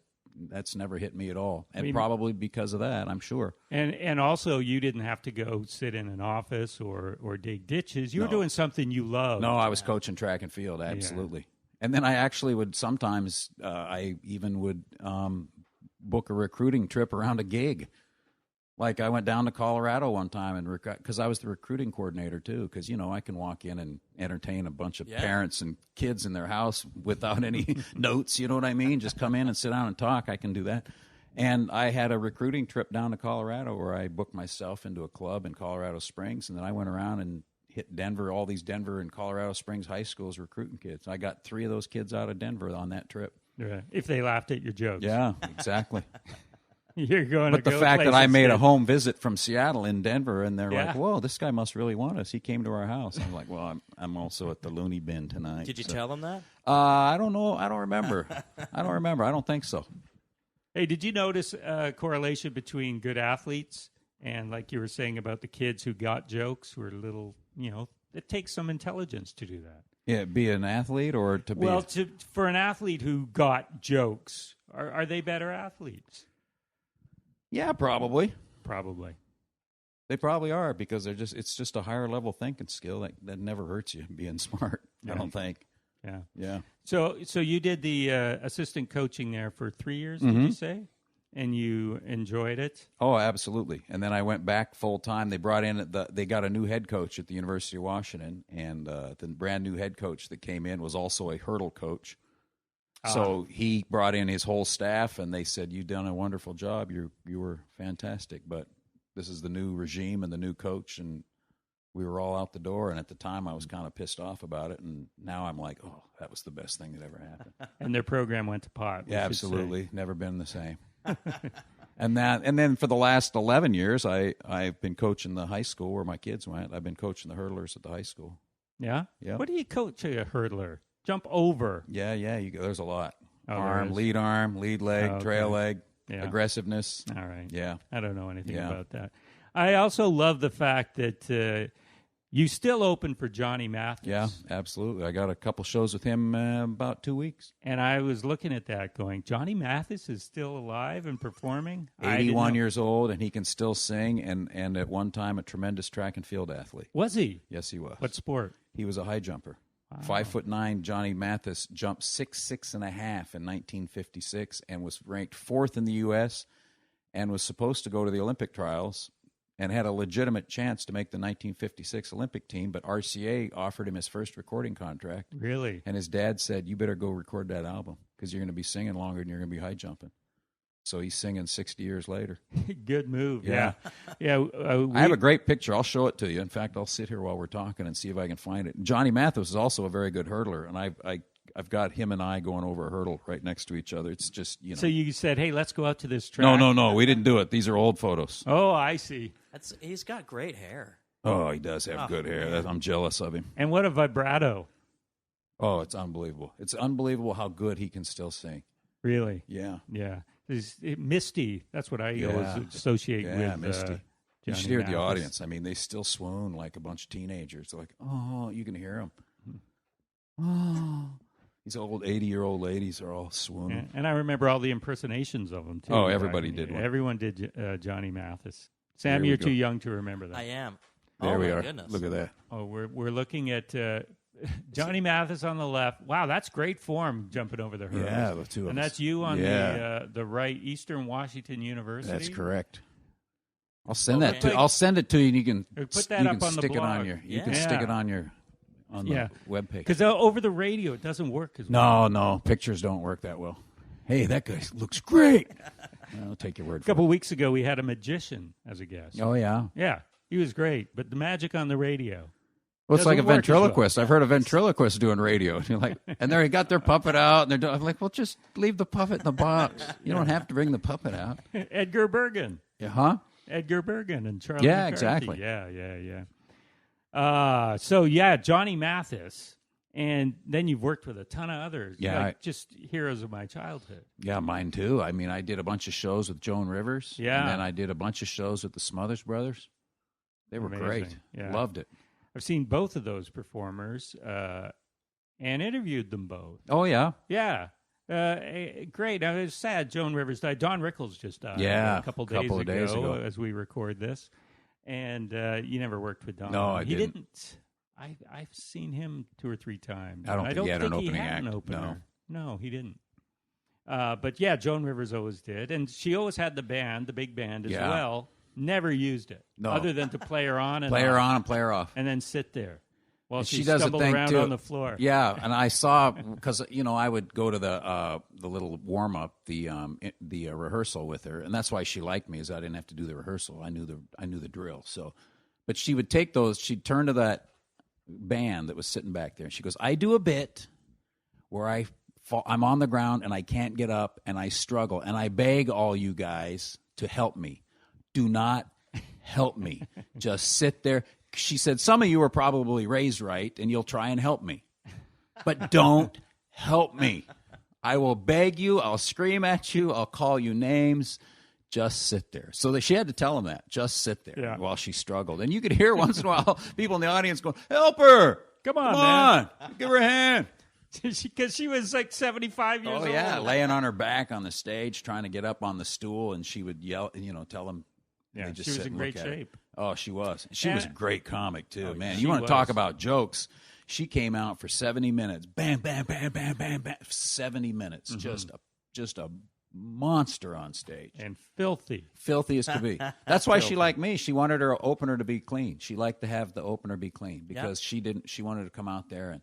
that's never hit me at all. And probably because of that, I'm sure. And also, you didn't have to go sit in an office or dig ditches. You were doing something you loved. No, I was coaching track and field, absolutely. And then I actually would sometimes, I even would book a recruiting trip around a gig. Like I went down to Colorado one time and because I was the recruiting coordinator too, because I can walk in and entertain a bunch of parents and kids in their house without any notes. You know what I mean? Just come in and sit down and talk. I can do that. And I had a recruiting trip down to Colorado where I booked myself into a club in Colorado Springs, and then I went around and hit Denver, all these Denver and Colorado Springs high schools recruiting kids. I got 3 of those kids out of Denver on that trip. Yeah. If they laughed at your jokes. Yeah, exactly. You're going But to the go fact that I places made a good. home visit from Seattle in Denver, and they're Yeah. like, "Whoa, this guy must really want us." He came to our house. I'm like, "Well, I'm also at the loony bin tonight." Did you tell them that? I don't know. I don't remember. I don't think so. Hey, did you notice a correlation between good athletes and, like you were saying about the kids who got jokes, who are little, it takes some intelligence to do that. Yeah, be an athlete or to be. Well, for an athlete who got jokes, are they better athletes? Yeah, probably. Probably. They probably are, because it's just a higher level thinking skill that never hurts you, being smart. Yeah. I don't think. Yeah. Yeah. So you did the assistant coaching there for 3 years, did you say? And you enjoyed it? Oh, absolutely. And then I went back full time. They brought in they got a new head coach at the University of Washington, and the brand new head coach that came in was also a hurdle coach. So he brought in his whole staff, and they said, "You've done a wonderful job. You were fantastic, but this is the new regime and the new coach." And we were all out the door. And at the time, I was kind of pissed off about it. And now I'm like, "Oh, that was the best thing that ever happened." And their program went to pot. Yeah, absolutely. Never been the same. And then for the last 11 years, I've been coaching the high school where my kids went. I've been coaching the hurdlers at the high school. Yeah? Yeah. What do you coach a hurdler? Jump over. Yeah. There's a lot. Oh, arm, lead leg, Oh, okay. trail leg, Yeah. aggressiveness. All right. Yeah. I don't know anything Yeah. about that. I also love the fact that you still open for Johnny Mathis. Yeah, absolutely. I got a couple shows with him about 2 weeks. And I was looking at that going, Johnny Mathis is still alive and performing? I didn't 81 know. years old, and he can still sing, and at one time a tremendous track and field athlete. Was he? Yes, he was. What sport? He was a high jumper. 5'9", Johnny Mathis jumped 6'6.5" in 1956 and was ranked 4th in the U.S. and was supposed to go to the Olympic trials and had a legitimate chance to make the 1956 Olympic team, but RCA offered him his first recording contract. Really? And his dad said, "You better go record that album because you're going to be singing longer than you're going to be high jumping." So he's singing 60 years later. Good move. Yeah. Yeah. I have a great picture. I'll show it to you. In fact, I'll sit here while we're talking and see if I can find it. Johnny Mathis is also a very good hurdler, and I've got him and I going over a hurdle right next to each other. It's just, So you said, hey, let's go out to this track. No, we didn't do it. These are old photos. Oh, I see. He's got great hair. Oh, he does have good hair. I'm jealous of him. And what a vibrato. Oh, it's unbelievable. It's unbelievable how good he can still sing. Really? Yeah. Yeah. Misty. That's what I always associate with Misty. You Johnny should hear the Mathis. audience. I mean, they still swoon like a bunch of teenagers. They're like, oh, you can hear them. Oh. These old 80-year-old ladies are all swooning. And I remember all the impersonations of him, too. Oh, everybody did one. Everyone did Johnny Mathis. Sam, There we you're go. too young to remember that. I am. There we my are. Goodness. Look at that. Oh, we're looking at Johnny Mathis on the left. Wow, that's great form jumping over the hurdles. Yeah, the two of And us. that's you on Yeah. the right, Eastern Washington University. That's correct. I'll send Okay. that to. I'll send it to you, and you can Put that you up can on the stick it on blog. your. You Yeah. can stick it on your on the webpage. Because over the radio, it doesn't work as well. No, pictures don't work that well. Hey, that guy looks great. I'll take your word A for it. couple weeks ago, we had a magician as a guest. Oh yeah. Yeah, he was great, but the magic on the radio. Well, it's like a Doesn't work as well. ventriloquist. I've heard a ventriloquist doing radio. And you're like, and they got their puppet out, and they're doing. I'm like, well, just leave the puppet in the box. You don't have to bring the puppet out. Edgar Bergen. Yeah, huh? Edgar Bergen and Charlie Yeah, McCarthy. exactly. Yeah. So, yeah, Johnny Mathis. And then you've worked with a ton of others. Yeah, Like just heroes of my childhood. Yeah, mine too. I mean, I did a bunch of shows with Joan Rivers. Yeah. And then I did a bunch of shows with the Smothers Brothers. They were Amazing. great. Yeah. Loved it. I've seen both of those performers and interviewed them both. Oh, yeah. Yeah. Great. Now, it's sad Joan Rivers died. Don Rickles just died Yeah, a couple of days ago. as we record this. And you never worked with Don. No, I he didn't. I've seen him 2 or 3 times. I don't think he had an he opening had an act. opener. No, he didn't. But yeah, Joan Rivers always did. And she always had the band, the big band as Yeah. well. Never used it. No. Other than to play her on and Play her off, on and play her off. and then sit there while And she, she does a stumbled thing, around too. on the floor. Yeah, and I saw because I would go to the little warm up, the rehearsal with her, and that's why she liked me, is I didn't have to do the rehearsal. I knew the drill. So, but she would take those. She'd turn to that band that was sitting back there, and she goes, "I do a bit where I'm on the ground and I can't get up and I struggle and I beg all you guys to help me. Do not help me. Just sit there." She said, "Some of you are probably raised right and you'll try and help me, but don't help me. I will beg you. I'll scream at you. I'll call you names. Just sit there." So she had to tell him that. Just sit there Yeah. while she struggled. And you could hear once in a while people in the audience going, "Help her. Come on, Come man." on. Give her a hand." Because she was like 75 years old. Oh, yeah, laying on her back on the stage, trying to get up on the stool, and she would yell, tell them. Yeah, they just she was sit in and great look at her. shape. Oh, she was. She And- was a great comic, too, man. she You want to talk was. about jokes. She came out for 70 minutes. Bam, bam, bam, bam, bam, bam. 70 minutes. Mm-hmm. Just a monster on stage. And filthy. Filthy as could be. That's why she liked me. She wanted her opener to be clean. She liked to have the opener be clean because she wanted to come out there and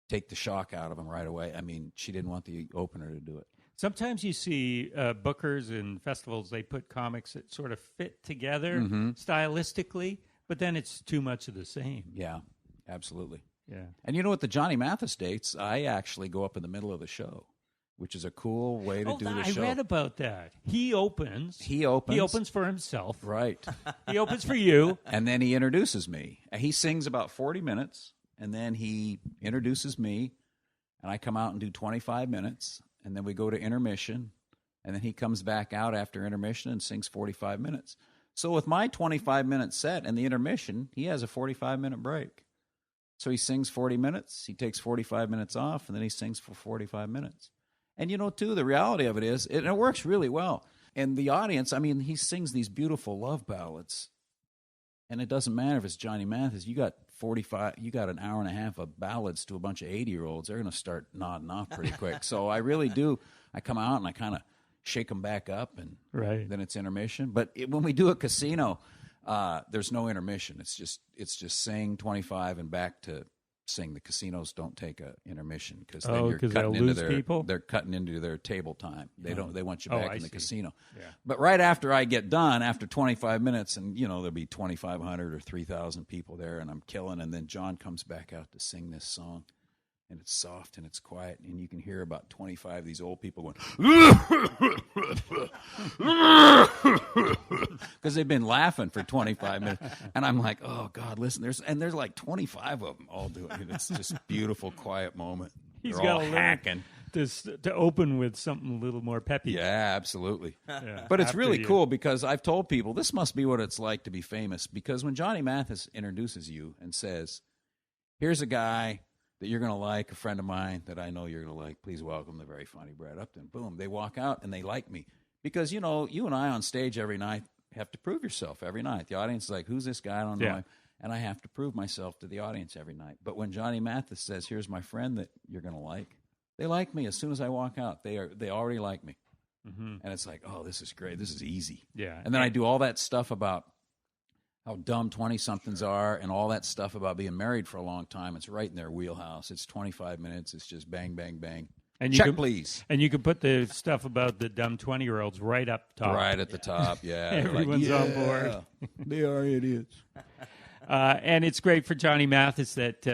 take the shock out of him right away. I mean, she didn't want the opener to do it. Sometimes you see bookers and festivals, they put comics that sort of fit together Mm-hmm. stylistically, but then it's too much of the same. Yeah, absolutely. Yeah. And you know what? The Johnny Mathis dates, I actually go up in the middle of the show, which is a cool way to do the I show. read about that. He opens. He opens. He opens for himself. Right. He opens for you. And then he introduces me. He sings about 40 minutes, and then he introduces me, and I come out and do 25 minutes, and then we go to intermission, and then he comes back out after intermission and sings 45 minutes. So with my 25-minute set and the intermission, he has a 45-minute break. So he sings 40 minutes, he takes 45 minutes off, and then he sings for 45 minutes. And, too, the reality of it is, it works really well. And the audience, I mean, he sings these beautiful love ballads. And it doesn't matter if it's Johnny Mathis. You got an hour and a half of ballads to a bunch of 80-year-olds. They're going to start nodding off pretty quick. So I really do. I come out and I kind of shake them back up, and Right. then it's intermission. But when we do a casino, there's no intermission. It's just sing 25 and back to sing. The casinos don't take a intermission because then you're 'cause cutting they'll into lose people? they're cutting into their table time. They don't. They want you Oh, back I in the see. casino. Yeah. But right after I get done, after 25 minutes, and there'll be 2,500 or 3,000 people there, and I'm killing. And then John comes back out to sing this song, and it's soft and it's quiet, and you can hear about 25 of these old people going, because they've been laughing for 25 minutes. And I'm like, oh, God, listen. There's like 25 of them all doing it. It's just a beautiful, quiet moment. He's They're got all to learn hacking. to open with something a little more peppy. Yeah, absolutely. Yeah, But it's after really you- cool because I've told people this must be what it's like to be famous. Because when Johnny Mathis introduces you and says, here's a guy that you're going to like, a friend of mine that I know you're going to like, please welcome the very funny Brad Upton. Boom, they walk out and they like me. Because, you know, you and I on stage every night have to prove yourself every night. The audience is like, who's this guy? I don't know Yeah. him. And I have to prove myself to the audience every night. But when Johnny Mathis says, here's my friend that you're going to like, they like me as soon as I walk out. They already like me. And it's like, oh, this is great. This is easy. Yeah. And then I do all that stuff about how dumb 20-somethings are and all that stuff about being married for a long time. It's right in their wheelhouse. It's 25 minutes. It's just bang, bang, bang. And you Check, can, please. And you can put the stuff about the dumb 20-year-olds right up top. Right at the top, yeah. They're Everyone's on board. "Yeah, they are idiots. And it's great for Johnny Mathis that,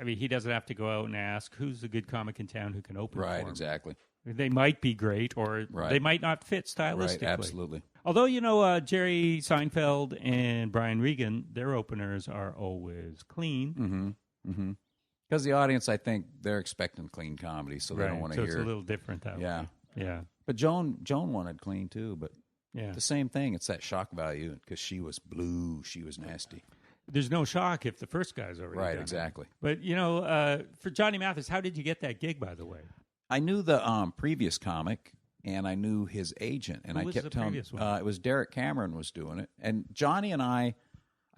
I mean, he doesn't have to go out and ask who's a good comic in town who can open for Right, him. exactly. They might be great or Right. they might not fit stylistically. Right, absolutely. Although, you know, Jerry Seinfeld and Brian Regan, their openers are always clean. Because the audience, I think, they're expecting clean comedy, so they don't want to so hear. it's a little different that Yeah. way. Yeah. But Joan wanted clean, too, but Yeah. the same thing. It's that shock value because she was blue. She was nasty. There's no shock if the first guy's already Right, done it. exactly. But, you know, for Johnny Mathis, how did you get that gig, by the way? I knew the previous comic, and I knew his agent, and Who I was kept the telling previous one? it was Derek Cameron was doing it, and Johnny and I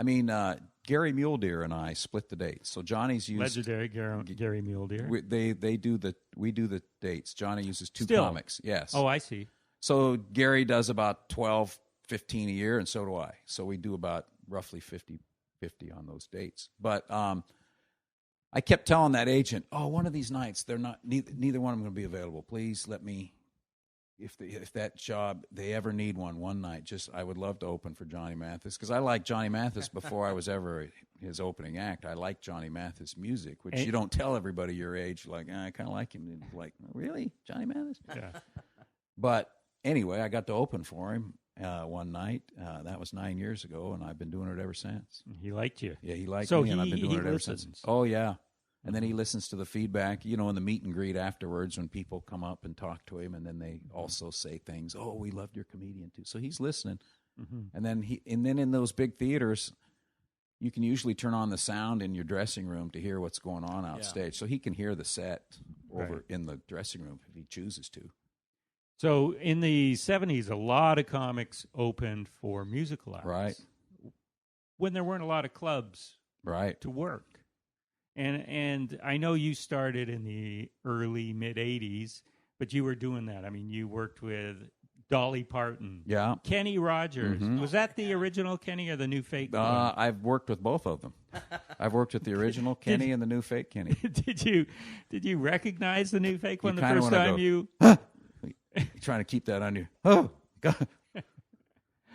mean Gary Muledeer and I split the dates. So Johnny's used Legendary Gary Muledeer. we do the dates. Johnny uses two Still? comics. Yes. Oh, I see. So Gary does about 12, 15 a year, and so do I. So we do about roughly 50 on those dates. But I kept telling that agent, "Oh, one of these nights, they're not neither one of them going to be available. Please let me, if that job they ever need one night, just I would love to open for Johnny Mathis because I liked Johnny Mathis before I was ever his opening act. I like Johnny Mathis music, which you don't tell everybody your age. Like I kind of like him. And like really, Johnny Mathis? Yeah. But anyway, I got to open for him one night. That was 9 years ago, and I've been doing it ever since. He liked you. Yeah, he liked So me, and I've been he doing it ever since. listens. Oh, yeah. And then he listens to the feedback, you know, in the meet and greet afterwards when people come up and talk to him, and then they also say things, oh, we loved your comedian, too. So he's listening. And then in those big theaters, you can usually turn on the sound in your dressing room to hear what's going on outstage. So he can hear the set over in the dressing room if he chooses to. So in the 70s, a lot of comics opened for musical acts. Right. When there weren't a lot of clubs Right. to work. And I know you started in the early, mid-'80s, but you were doing that. I mean, you worked with Dolly Parton. Yeah. Kenny Rogers. Was that the original Kenny or the new fake one? I've worked with both of them. I've worked with the original Kenny and the new fake Kenny. Did you recognize the new fake one the kinda first wanna time go, you... You're trying to keep that on you. Oh, God.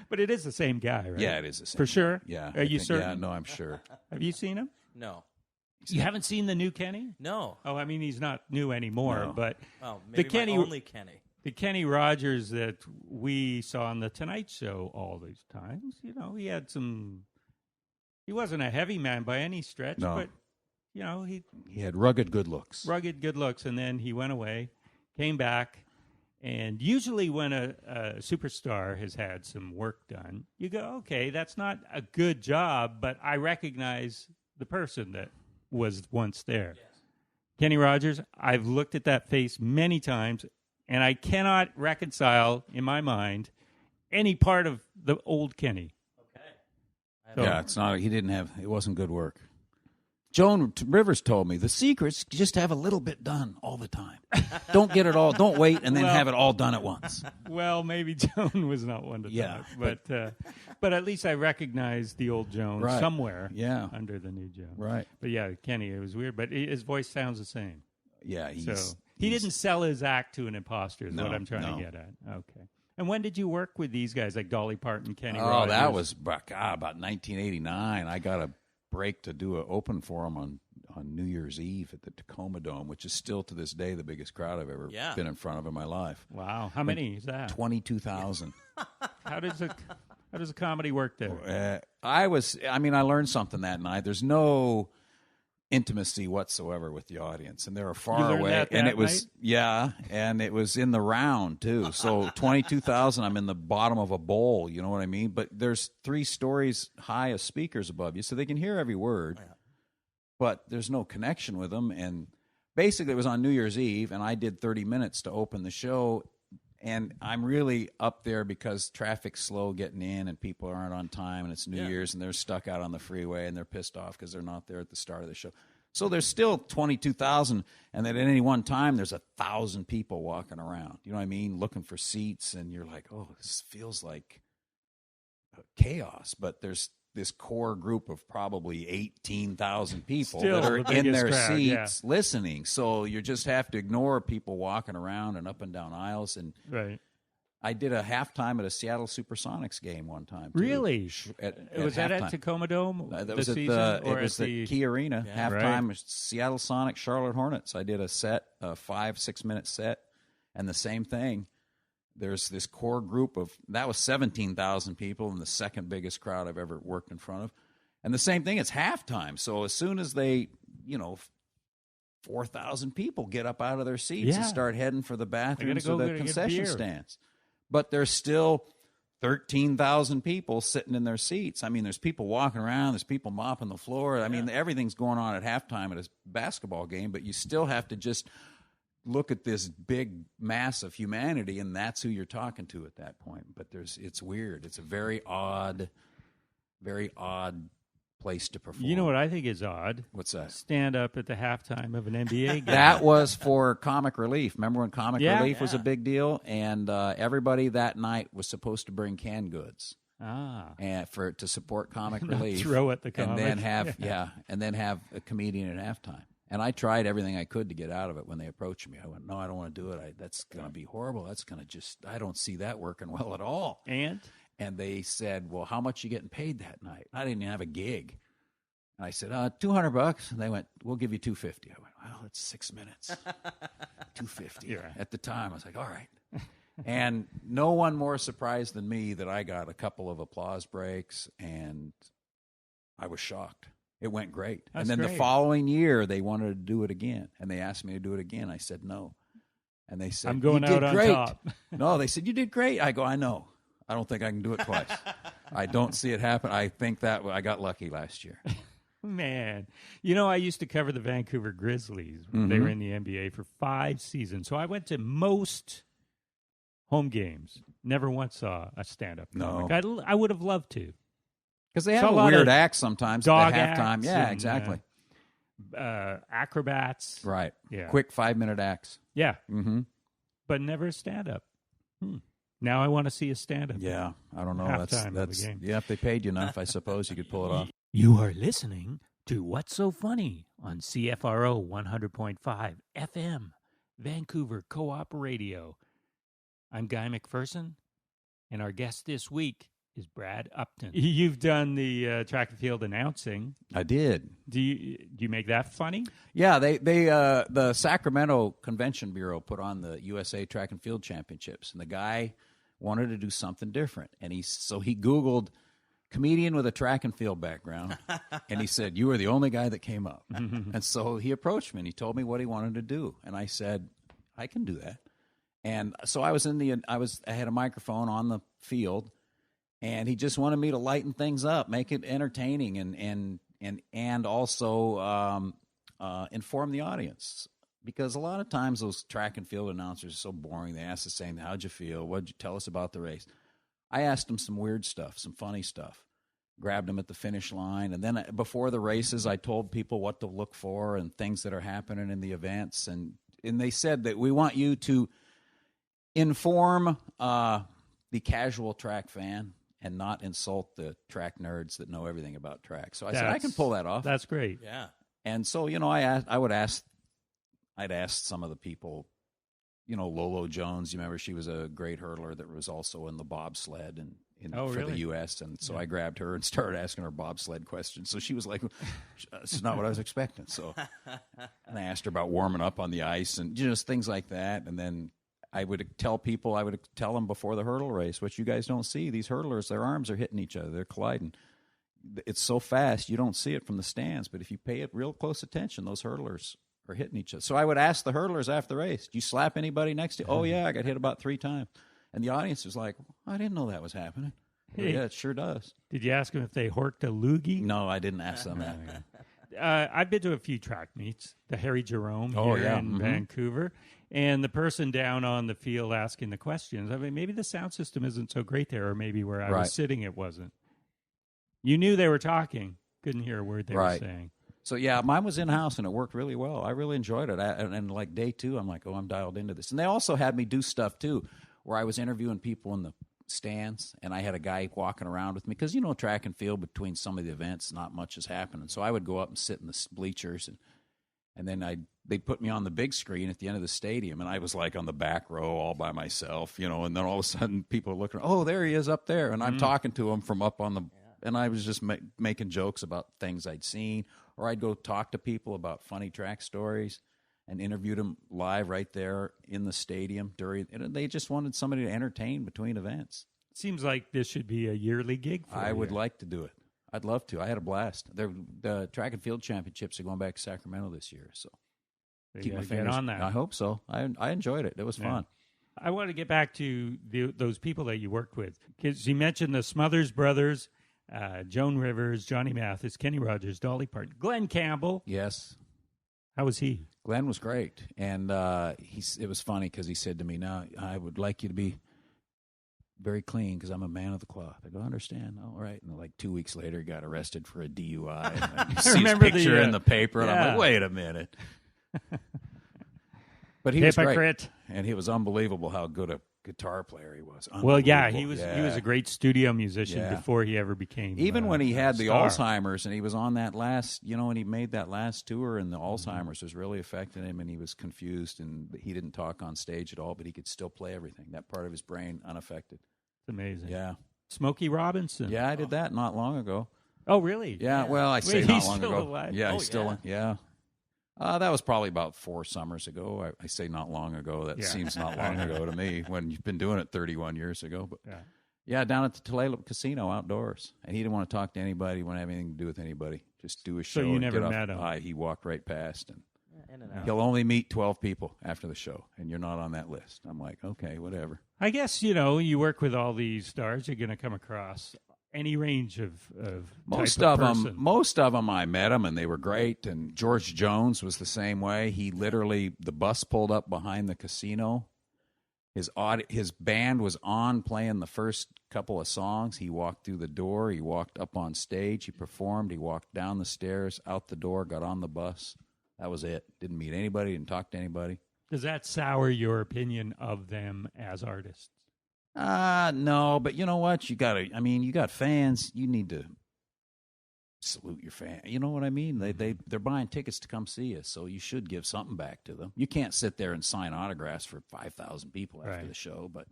But it is the same guy, right? Yeah, it is the same. For sure? Yeah. Are you certain? Yeah, no, I'm sure. Have you seen him? No. You haven't seen the new Kenny? No. Oh, I mean, he's not new anymore, No. but Oh, maybe the Kenny, my only Kenny. the Kenny Rogers that we saw on the Tonight Show all these times, you know, he had some. He wasn't a heavy man by any stretch, No. but you know, he He had rugged good looks. rugged good looks, and then he went away, came back, and usually when a superstar has had some work done, you go, okay, that's not a good job, but I recognize the person that was once there. Yes. Kenny Rogers, I've looked at that face many times, and I cannot reconcile in my mind any part of the old Kenny. So- Yeah, it's not. He didn't have. It wasn't good work. Joan Rivers told me the secret's just have a little bit done all the time. Don't get it all. Don't wait and then Well- have it all done at once. Well, maybe Joan was not one to Yeah, talk, but at least I recognize the old Joan Right. somewhere Yeah. under the new Joan. Right. But yeah, Kenny, it was weird, but his voice sounds the same. Yeah. So he didn't sell his act to an imposter is No, what I'm trying no. to get at. Okay. And when did you work with these guys like Dolly Parton, Kenny Oh, Rogers? that was about 1989. I got a break to do an open for him on on New Year's Eve at the Tacoma Dome, which is still to this day the biggest crowd I've ever been in front of in my life. Wow. How many is that? 22,000. How does a comedy work there? I learned something that night. There's no intimacy whatsoever with the audience, and they were far away. And it was and it was in the round too. So 22,000. I'm in the bottom of a bowl. You know what I mean? But there's 3 stories high of speakers above you, so they can hear every word. But there's no connection with them. And basically, it was on New Year's Eve, and I did 30 minutes to open the show. And I'm really up there because traffic's slow getting in and people aren't on time and it's New Year's and they're stuck out on the freeway and they're pissed off because they're not there at the start of the show. So there's still 22,000, and then at any one time there's 1,000 people walking around. You know what I mean? Looking for seats, and you're like, oh, this feels like chaos. But there's this core group of probably 18,000 people Still that are the in biggest their crowd, seats listening. So you just have to ignore people walking around and up and down aisles. And Right. I did a halftime at a Seattle Supersonics game one time, too. Really? Was that at halftime. Tacoma Dome? That the was at season, it was the Key Arena halftime. Right. Seattle Sonics, Charlotte Hornets. I did a set, a 5-6 minute set, and the same thing. There's this core group of that was 17,000 people, and the second biggest crowd I've ever worked in front of. And the same thing. It's halftime. So as soon as they, 4,000 people get up out of their seats and start heading for the bathrooms or the concession stands. But there's still 13,000 people sitting in their seats. I mean, there's people walking around. There's people mopping the floor. I mean, everything's going on at halftime at a basketball game, but you still have to just look at this big mass of humanity, and that's who you're talking to at that point. But it's weird. It's a very odd place to perform. You know what I think is odd? What's that? Stand up at the halftime of an NBA game. That was for Comic Relief. Remember when Comic Relief was a big deal? And everybody that night was supposed to bring canned goods. And to support Comic Relief. Throw at the comic. And then have a comedian at halftime. And I tried everything I could to get out of it when they approached me. I went, no, I don't want to do it. That's going to be horrible. That's going to I don't see that working well at all. And they said, well, how much you getting paid that night? I didn't even have a gig. And I said, $200. And they went, we'll give you $250. I went, well, it's 6 minutes. $250. At the time, I was like, all right. And no one more surprised than me that I got a couple of applause breaks, and I was shocked. It went great. That's and then great. the following year, they wanted to do it again. And they asked me to do it again. I said no. And they said, I'm going you out did on great. top. No, they said, you did great. I go, I know. I don't think I can do it twice. I don't see it happen. I think that I got lucky last year. Man, I used to cover the Vancouver Grizzlies. They were in the NBA for 5 seasons. So I went to most home games. Never once saw a stand-up comic. I would have loved to. Because they have a weird act sometimes dog at halftime. acts Yeah, and, exactly. Acrobats. Right. Yeah. Quick 5-minute acts. Yeah. Mm-hmm. But never a stand-up. Now I want to see a stand-up. Yeah, I don't know. Halftime of That's the game. yeah. If they paid you enough, I suppose you could pull it off. You are listening to What's So Funny on CFRO 100.5 FM, Vancouver Co-op Radio. I'm Guy McPherson, and our guest this week is Brad Upton. You've done the track and field announcing. I did. Do you make that funny? Yeah, they the Sacramento Convention Bureau put on the USA Track and Field Championships, and the guy wanted to do something different, and he Googled comedian with a track and field background, and he said, you are the only guy that came up. And so he approached me, and he told me what he wanted to do, and I said, I can do that. And so I had a microphone on the field, and he just wanted me to lighten things up, make it entertaining, and also inform the audience. Because a lot of times those track and field announcers are so boring. They ask the same, how'd you feel? What'd you tell us about the race? I asked him some weird stuff, some funny stuff. Grabbed him at the finish line. And then before the races, I told people what to look for and things that are happening in the events. And they said that we want you to inform the casual track fan and not insult the track nerds that know everything about track. So I said, I can pull that off. That's great. Yeah. And so, I'd ask some of the people, Lolo Jones, you remember she was a great hurdler that was also in the bobsled, Oh, for really? the U.S. And so I grabbed her and started asking her bobsled questions. So she was like, "This is not what I was expecting." So, and I asked her about warming up on the ice and just things like that. And then I would tell them before the hurdle race, what you guys don't see, these hurdlers, their arms are hitting each other, they're colliding. It's so fast you don't see it from the stands, but if you pay it real close attention, those hurdlers are hitting each other. So I would ask the hurdlers after the race, "Do you slap anybody next to you?" "Oh yeah, I got hit about 3 times." And the audience was like, "I didn't know that was happening." Hey. Yeah, it sure does. Did you ask them if they horked a loogie? No, I didn't ask them that. I've been to a few track meets, the Harry Jerome Oh, here yeah. in Mhm. Vancouver, and the person down on the field asking the questions. I mean, maybe the sound system isn't so great there, or maybe where I Right. was sitting it wasn't. You knew they were talking, couldn't hear a word they were Right. saying. So yeah, mine was in-house and it worked really well. I really enjoyed it. And like day 2, I'm like, "Oh, I'm dialed into this." And they also had me do stuff too, where I was interviewing people in the stands, and I had a guy walking around with me because track and field, between some of the events, not much is happening. So I would go up and sit in the bleachers, and then they'd put me on the big screen at the end of the stadium, and I was like on the back row all by myself, and then all of a sudden people are looking, "Oh, there he is up there," and I'm talking to him from up on the, and I was just making jokes about things I'd seen, or I'd go talk to people about funny track stories and interviewed them live right there in the stadium and they just wanted somebody to entertain between events. Seems like this should be a yearly gig for I you. would like to do it. I'd love to. I had a blast. The track and field championships are going back to Sacramento this year, so So you keep my gotta get fingers on that. I hope so. I enjoyed it. It was fun. I want to get back to those people that you worked with, because you mentioned the Smothers Brothers, Joan Rivers, Johnny Mathis, Kenny Rogers, Dolly Parton, Glen Campbell. Yes. How was he? Glenn was great, and it was funny because he said to me, "Now I would like you to be very clean because I'm a man of the cloth." I go, "Understand, all right." And like 2 weeks later, he got arrested for a DUI. And I see his remember the, picture in the paper, and I'm yeah. like, "Wait a minute." But he was great, Hypocrite. and he was unbelievable how good a guitar player he was. Well, yeah, Unbelievable. he was a great studio musician Yeah. before he ever became. Even when he a had the star. Alzheimer's and he was on that last, when he made that last tour and the Alzheimer's was really affecting him and he was confused and he didn't talk on stage at all, but he could still play everything. That part of his brain unaffected. It's amazing. Yeah. Smokey Robinson. Yeah, I did that not long ago. Oh, really? Yeah, well, I say Wait, not he's long still ago. alive? Yeah, Oh, he's still, yeah. That was probably about 4 summers ago. I say not long ago. That Yeah. seems not long ago to me when you've been doing it 31 years ago. But Yeah. down at the Tulalip Casino outdoors. And he didn't want to talk to anybody, didn't want to have anything to do with anybody. Just do a show. So you and never get off. met him? He walked right past. And In and out. he'll only meet 12 people after the show, and you're not on that list. I'm like, okay, whatever. I guess, you work with all these stars, you're going to come across any range of Most type of person. them, I met them, and they were great. And George Jones was the same way. He literally, the bus pulled up behind the casino. His band was on playing the first couple of songs. He walked through the door. He walked up on stage. He performed. He walked down the stairs, out the door, got on the bus. That was it. Didn't meet anybody. Didn't talk to anybody. Does that sour your opinion of them as artists? No, but you know what? You got fans. You need to salute your fan. You know what I mean? They're buying tickets to come see us, so you should give something back to them. You can't sit there and sign autographs for 5,000 people after Right. the show, but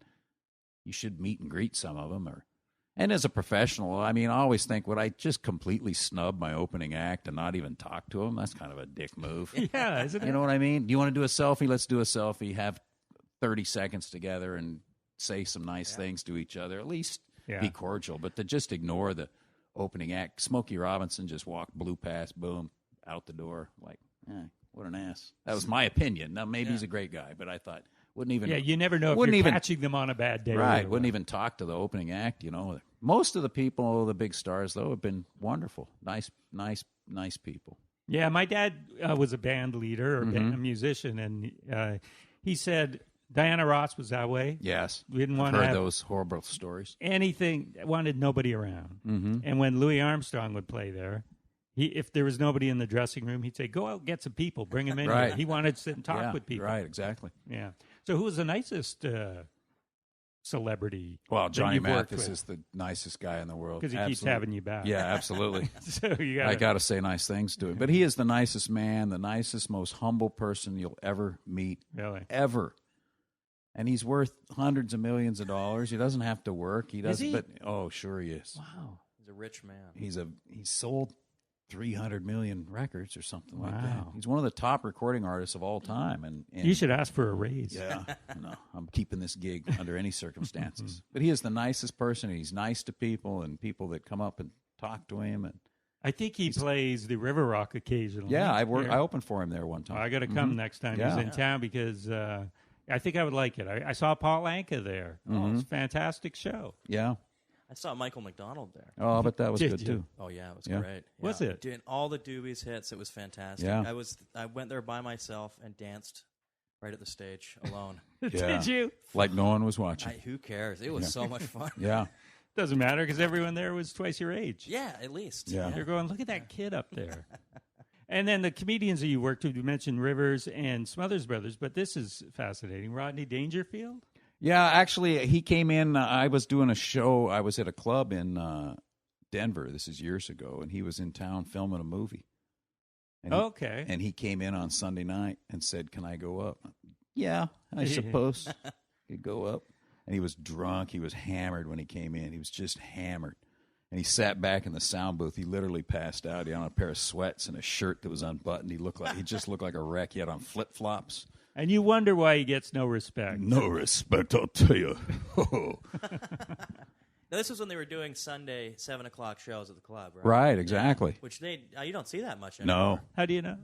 you should meet and greet some of them. And as a professional, I always think, would I just completely snub my opening act and not even talk to them? That's kind of a dick move. Yeah, isn't it? You know what I mean? Do you want to do a selfie? Let's do a selfie. Have 30 seconds together and say some nice things to each other. At least be cordial. But to just ignore the opening act. Smokey Robinson just blew past, boom, out the door. Like, what an ass. That was my opinion. Now, maybe he's a great guy, but I thought, wouldn't even... Yeah, you never know if wouldn't you're even, catching them on a bad day. Right, wouldn't even talk to the opening act, Most of the people, the big stars, though, have been wonderful. Nice people. Yeah, my dad was a band leader or Mm-hmm. a musician, and he said Diana Ross was that way. Yes. We didn't want I've to heard have those horrible stories. anything, wanted nobody around. Mm-hmm. And when Louis Armstrong would play there, if there was nobody in the dressing room, he'd say, "Go out, get some people, bring them in." Right. Here." He wanted to sit and talk with people. Right, exactly. Yeah. So who was the nicest celebrity? Well, that Johnny you've worked Mathis with? is the nicest guy in the world. Because he keeps Absolutely. having you back. Yeah, absolutely. So you got. I got to say nice things to him. But he is the nicest man, the nicest, most humble person you'll ever meet, Really. ever. And he's worth hundreds of millions of dollars. He doesn't have to work. He doesn't. he? But oh, sure he is. Wow. He's a rich man. He's sold 300 million records or something like that. Wow. He's one of the top recording artists of all time. And You should ask for a raise. Yeah, no, I'm keeping this gig under any circumstances. But he is the nicest person. And he's nice to people and people that come up and talk to him. And I think he plays the River Rock occasionally. yeah, I here. opened for him there one time. I got to come next time Yeah. he's in town because I think I would like it. I saw Paul Anka there. Oh, it's a fantastic show. Yeah. I saw Michael McDonald there. Oh, but that was Did good you? too. Oh yeah, it was Yeah. great. Was Yeah. it? Doing all the Doobies hits? It was fantastic. Yeah. I went there by myself and danced right at the stage alone. Yeah. Did you? Like no one was watching. Who cares? It was so much fun. Yeah. Doesn't matter because everyone there was twice your age. Yeah, at least. Yeah. They're going, look at that kid up there. And then the comedians that you worked with, you mentioned Rivers and Smothers Brothers, but this is fascinating. Rodney Dangerfield? Yeah, actually, he came in. I was doing a show. I was at a club in Denver. This is years ago, and he was in town filming a movie. And Okay. And he came in on Sunday night and said, "Can I go up?" Yeah, I suppose you go up. And he was drunk. He was hammered when he came in. He was just hammered. And he sat back in the sound booth. He literally passed out. He had on a pair of sweats and a shirt that was unbuttoned. He just looked like a wreck. He had on flip flops. And you wonder why he gets no respect. No respect, I'll tell you. Now, this was when they were doing Sunday 7:00 shows at the club, right? Right, exactly. Which you don't see that much No. anymore. How do you know?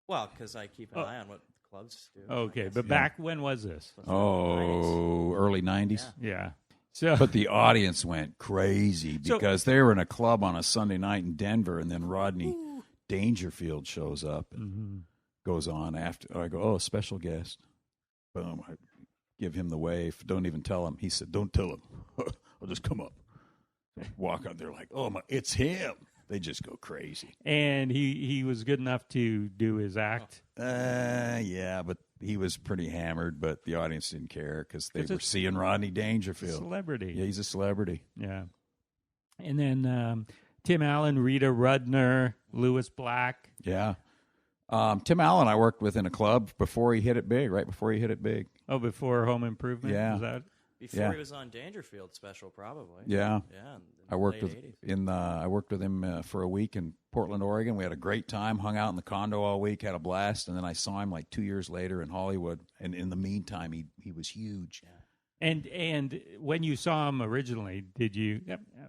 Well, because I keep an eye on what clubs do. Okay, but back when was this? Oh, early 90s. Yeah. So, But the audience went crazy because they were in a club on a Sunday night in Denver, and then Rodney Dangerfield shows up and goes on after. I go, oh, special guest. Boom. I give him the wave. Don't even tell him. He said, don't tell him. I'll just come up. Walk out there like, oh, it's him. They just go crazy. and he was good enough to do his act. Yeah, but he was pretty hammered, but the audience didn't care because they were seeing Rodney Dangerfield. Celebrity. Yeah, he's a celebrity. Yeah. And then Tim Allen, Rita Rudner, Lewis Black. Yeah. Tim Allen I worked with in a club before he hit it big, right before he hit it big. Oh, before Home Improvement? Yeah. Was that? Before he was on Dangerfield special, probably. Yeah. Yeah. in I worked the late 80s. I worked with him for a week in Portland, Oregon. We had a great time, hung out in the condo all week, had a blast, and then I saw him like 2 years later in Hollywood. And in the meantime, he was huge. And when you saw him originally, did you?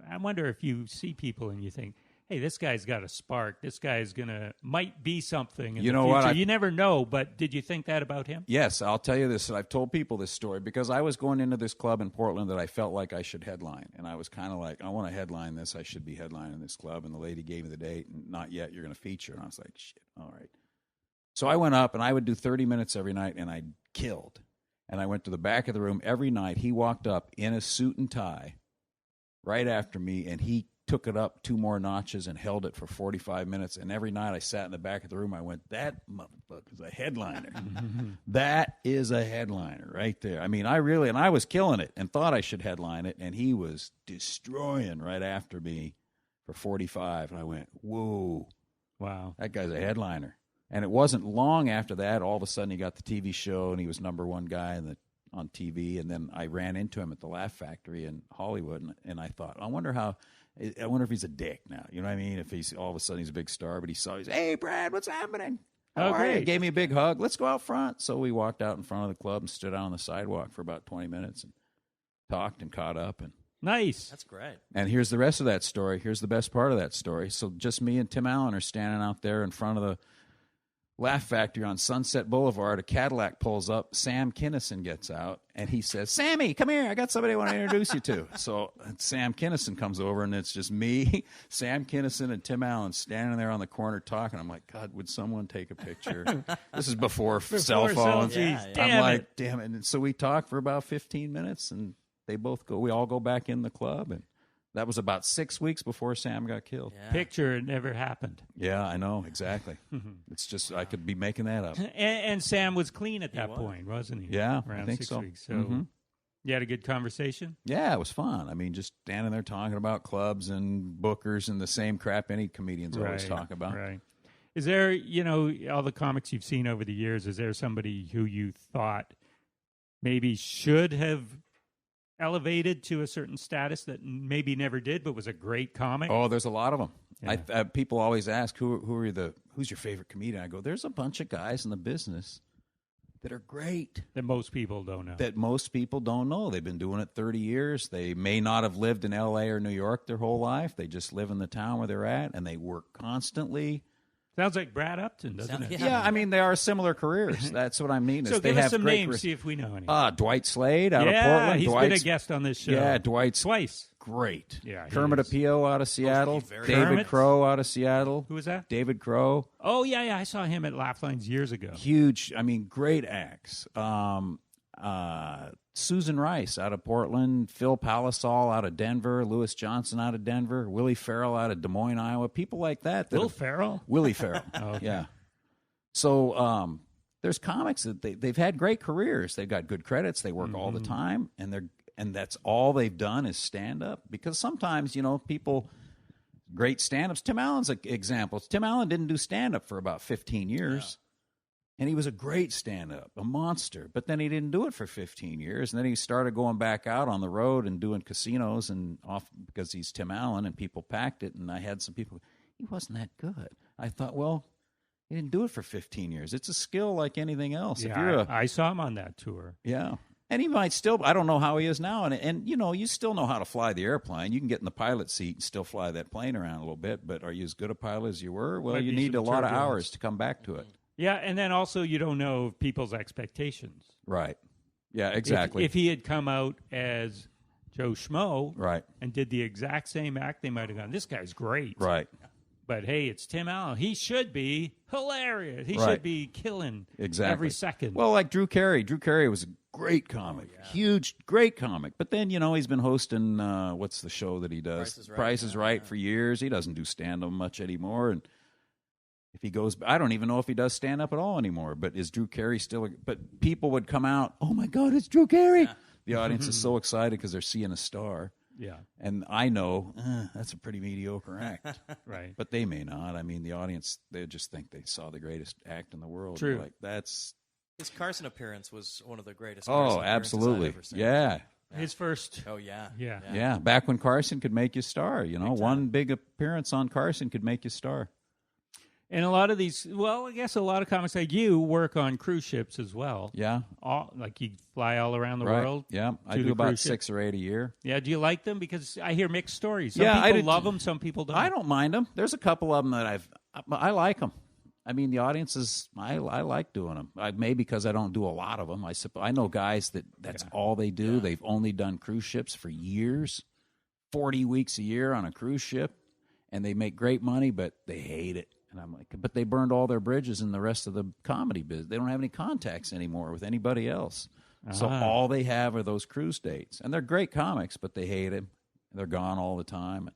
I wonder if you see people and you think, "Hey, this guy's got a spark. This guy's might be something." In You the know what? future." You never know. But did you think that about him? Yes, I'll tell you this. I've told people this story because I was going into this club in Portland that I felt like I should headline. And I was kind of like, I want to headline this. I should be headlining this club. And the lady gave me the date, and not yet, you're going to feature. And I was like, shit, all right. So I went up, and I would do 30 minutes every night, and I killed. And I went to the back of the room every night. He walked up in a suit and tie right after me, and he took it up 2 more notches and held it for 45 minutes. And every night I sat in the back of the room, I went, that motherfucker's a headliner. That is a headliner right there. I mean, I was killing it and thought I should headline it, and he was destroying right after me for 45. And I went, whoa, Wow. that guy's a headliner. And it wasn't long after that, all of a sudden he got the TV show, and he was #1 guy on TV. And then I ran into him at the Laugh Factory in Hollywood, and I thought, I wonder if he's a dick now. You know what I mean? If he's all of a sudden he's a big star, but he's hey, Brad, what's happening? How are you? great. Gave me a big hug. Let's go out front. So we walked out in front of the club and stood out on the sidewalk for about 20 minutes and talked and caught up. Nice. That's great. And here's the rest of that story. Here's the best part of that story. So just me and Tim Allen are standing out there in front of the Laugh Factory on Sunset Boulevard. A Cadillac pulls up. Sam Kinison gets out, and he says, Sammy, come here. I got somebody I want to introduce you to. So Sam Kinison comes over, and it's just me, Sam Kinison, and Tim Allen standing there on the corner talking. I'm like, God, would someone take a picture? This is before cell phones. selfies. Yeah, Damn I'm like, it. damn it. And so we talked for about 15 minutes, and we all go back in the club, and that was about 6 weeks before Sam got killed. Yeah. Picture it never happened. Yeah, I know, exactly. It's just, I could be making that up. And Sam was clean at that was. point, wasn't he? Yeah, Around I think 6 so. weeks. So Mhm. you had a good conversation? Yeah, it was fun. I mean, just standing there talking about clubs and bookers and the same crap any comedians always talk about. Right. Is there, all the comics you've seen over the years, is there somebody who you thought maybe should have elevated to a certain status that maybe never did, but was a great comic? Oh, there's a lot of them. Yeah. People always ask, who's your favorite comedian? I go, there's a bunch of guys in the business that are great. That most people don't know. That most people don't know. They've been doing it 30 years. They may not have lived in L.A. or New York their whole life. They just live in the town where they're at, and they work constantly. Sounds like Brad Upton, doesn't it? Yeah, I mean, they are similar careers. That's what I mean. So they give us have some great names, careers. see if we know any. Dwight Slade out of Yeah, Portland. he's Dwight's been a guest on this show. Yeah, Dwight's twice. great. Yeah, he Kermit is. Apio out of Seattle. very David Kermit? Crow out of Seattle. Who was that? David Crow. Oh, yeah, I saw him at Laugh Lines years ago. Huge, I mean, great acts. Susan Rice out of Portland, Phil Palisol out of Denver, Lewis Johnson out of Denver, Willie Farrell out of Des Moines, Iowa. People like that. Will Ferrell? Willie Farrell. Okay. Yeah. So there's comics that they've had great careers. They've got good credits. They work all the time, and that's all they've done is stand up. Because sometimes people, great stand-ups. Tim Allen's an example. Tim Allen didn't do stand-up for about 15 years. And he was a great stand-up, a monster. But then he didn't do it for 15 years. And then he started going back out on the road and doing casinos and off because he's Tim Allen, and people packed it. And I had some people, he wasn't that good. I thought, well, he didn't do it for 15 years. It's a skill like anything else. Yeah, I saw him on that tour. Yeah. And he might still, I don't know how he is now. And you still know how to fly the airplane. You can get in the pilot seat and still fly that plane around a little bit. But are you as good a pilot as you were? Well, Might you be need a some lot of turbulence. hours to come back to it. Yeah, and then also you don't know people's expectations. Right. Yeah, exactly. If he had come out as Joe Schmo Right. and did the exact same act, they might have gone, this guy's great. Right. But hey, it's Tim Allen. He should be hilarious. He Right. should be killing Exactly. every second. Well, like Drew Carey. Drew Carey was a great comic. Huge, great comic. But then, he's been hosting, what's the show that he does? Price is Right. For years. He doesn't do stand-up much anymore. And if he goes, I don't even know if he does stand-up at all anymore. But is Drew Carey still, but people would come out, oh my God, it's Drew Carey. Yeah. The audience is so excited because they're seeing a star. yeah, And I know, that's a pretty mediocre act. right. But they may not. I mean, the audience, they just think they saw the greatest act in the world. True. They're like, that's... His Carson appearance was one of the greatest. Carson Oh, appearances I've absolutely. ever seen. Yeah. His first. Oh yeah. Yeah. Yeah. Back when Carson could make you star, one big appearance on Carson could make you star. And a lot of these, well, I guess a lot of comics like you work on cruise ships as well. Yeah. Like you fly all around the Right. world. Yeah. I to do the about cruise ship. 6 or 8 a year. Yeah, do you like them? Because I hear mixed stories. Some Yeah, I people do love too. them, some people don't. I don't mind them. There's a couple of them that I like them. I mean, the audiences, I like doing them. Maybe because I don't do a lot of them. I know guys that's all they do. They've only done cruise ships for years, 40 weeks a year on a cruise ship, and they make great money, but they hate it. And I'm like, but they burned all their bridges in the rest of the comedy business. They don't have any contacts anymore with anybody else. So all they have are those cruise dates. And they're great comics, but they hate it. They're gone all the time.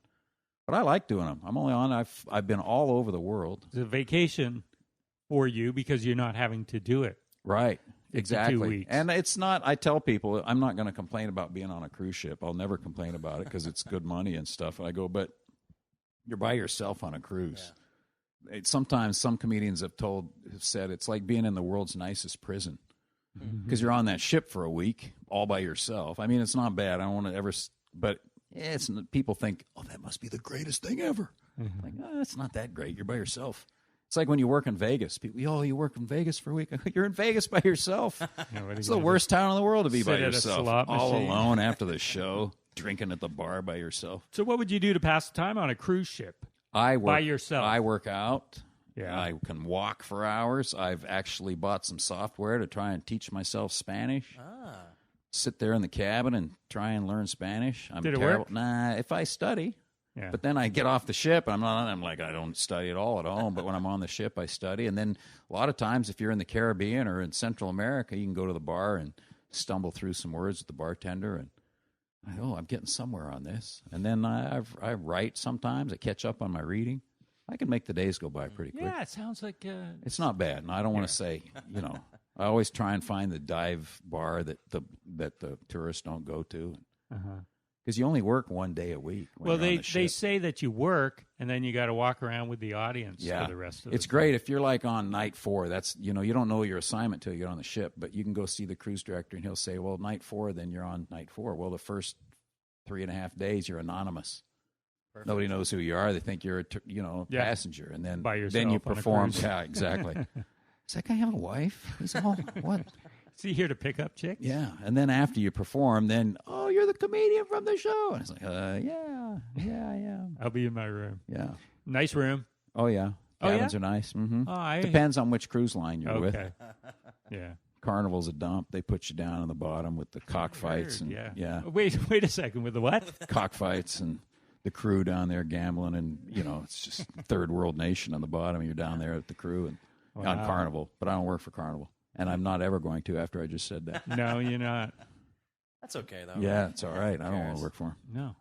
But I like doing them. I'm only on, I've been all over the world. It's a vacation for you because you're not having to do it. Right. 52 Exactly. weeks. And it's not, I tell people, I'm not going to complain about being on a cruise ship. I'll never complain about it because it's good money and stuff. And I go, but you're by yourself on a cruise. Sometimes some comedians have said it's like being in the world's nicest prison because you're on that ship for a week all by yourself. I mean, it's not bad. I don't want to ever, but people think, oh, that must be the greatest thing ever. Like, it's not that great. You're by yourself. It's like when you work in Vegas. People, you work in Vegas for a week. You're in Vegas by yourself. It's the worst town in the world to be by Sit at a yourself, slot all machine. alone after the show, drinking at the bar by yourself. So what would you do to pass the time on a cruise ship? I work By yourself. I work out. Yeah. I can walk for hours. I've actually bought some software to try and teach myself Spanish. Sit there in the cabin and try and learn Spanish. I'm Did it terrible. work? Nah, if I study. Yeah. But then I get off the ship and I'm like, I don't study at all at home. But when I'm on the ship, I study. And then a lot of times if you're in the Caribbean or in Central America, you can go to the bar and stumble through some words with the bartender and I'm getting somewhere on this. And then I write sometimes. I catch up on my reading. I can make the days go by pretty quick. Yeah, it sounds like It's not bad. And I don't want to say, I always try and find the dive bar that the tourists don't go to. Because you only work one day a week. When Well, you're on they the ship. say that you work and then you got to walk around with the audience Yeah, for the rest of it's the great if you're like on night 4. That's you don't know your assignment till you get on the ship, but you can go see the cruise director and he'll say, "Well, night 4, then you're on night 4." Well, the first 3.5 days you're anonymous. Perfect. Nobody knows who you are. They think you're a Yeah. passenger, and then By then yourself you on a perform. cruise. Yeah, exactly. Does that guy have a wife? He's all what? Is he here to pick up chicks? Yeah, and then after you perform, then you're the comedian from the show. And it's like, yeah, I am. I'll be in my room. Yeah. Nice room. Oh yeah. Oh, Cabins yeah? are nice. Mm-hmm. Oh, Depends on which cruise line you're with. Okay. Yeah. Carnival's a dump. They put you down on the bottom with the cockfights and Yeah. Wait a second. With the what? cockfights and the crew down there gambling, and it's just third world nation on the bottom. You're down there at the crew and on Wow. Carnival, but I don't work for Carnival, and I'm not ever going to after I just said that. No, you're not. That's okay though. Yeah, it's all right. I don't want cares? to work for him. No.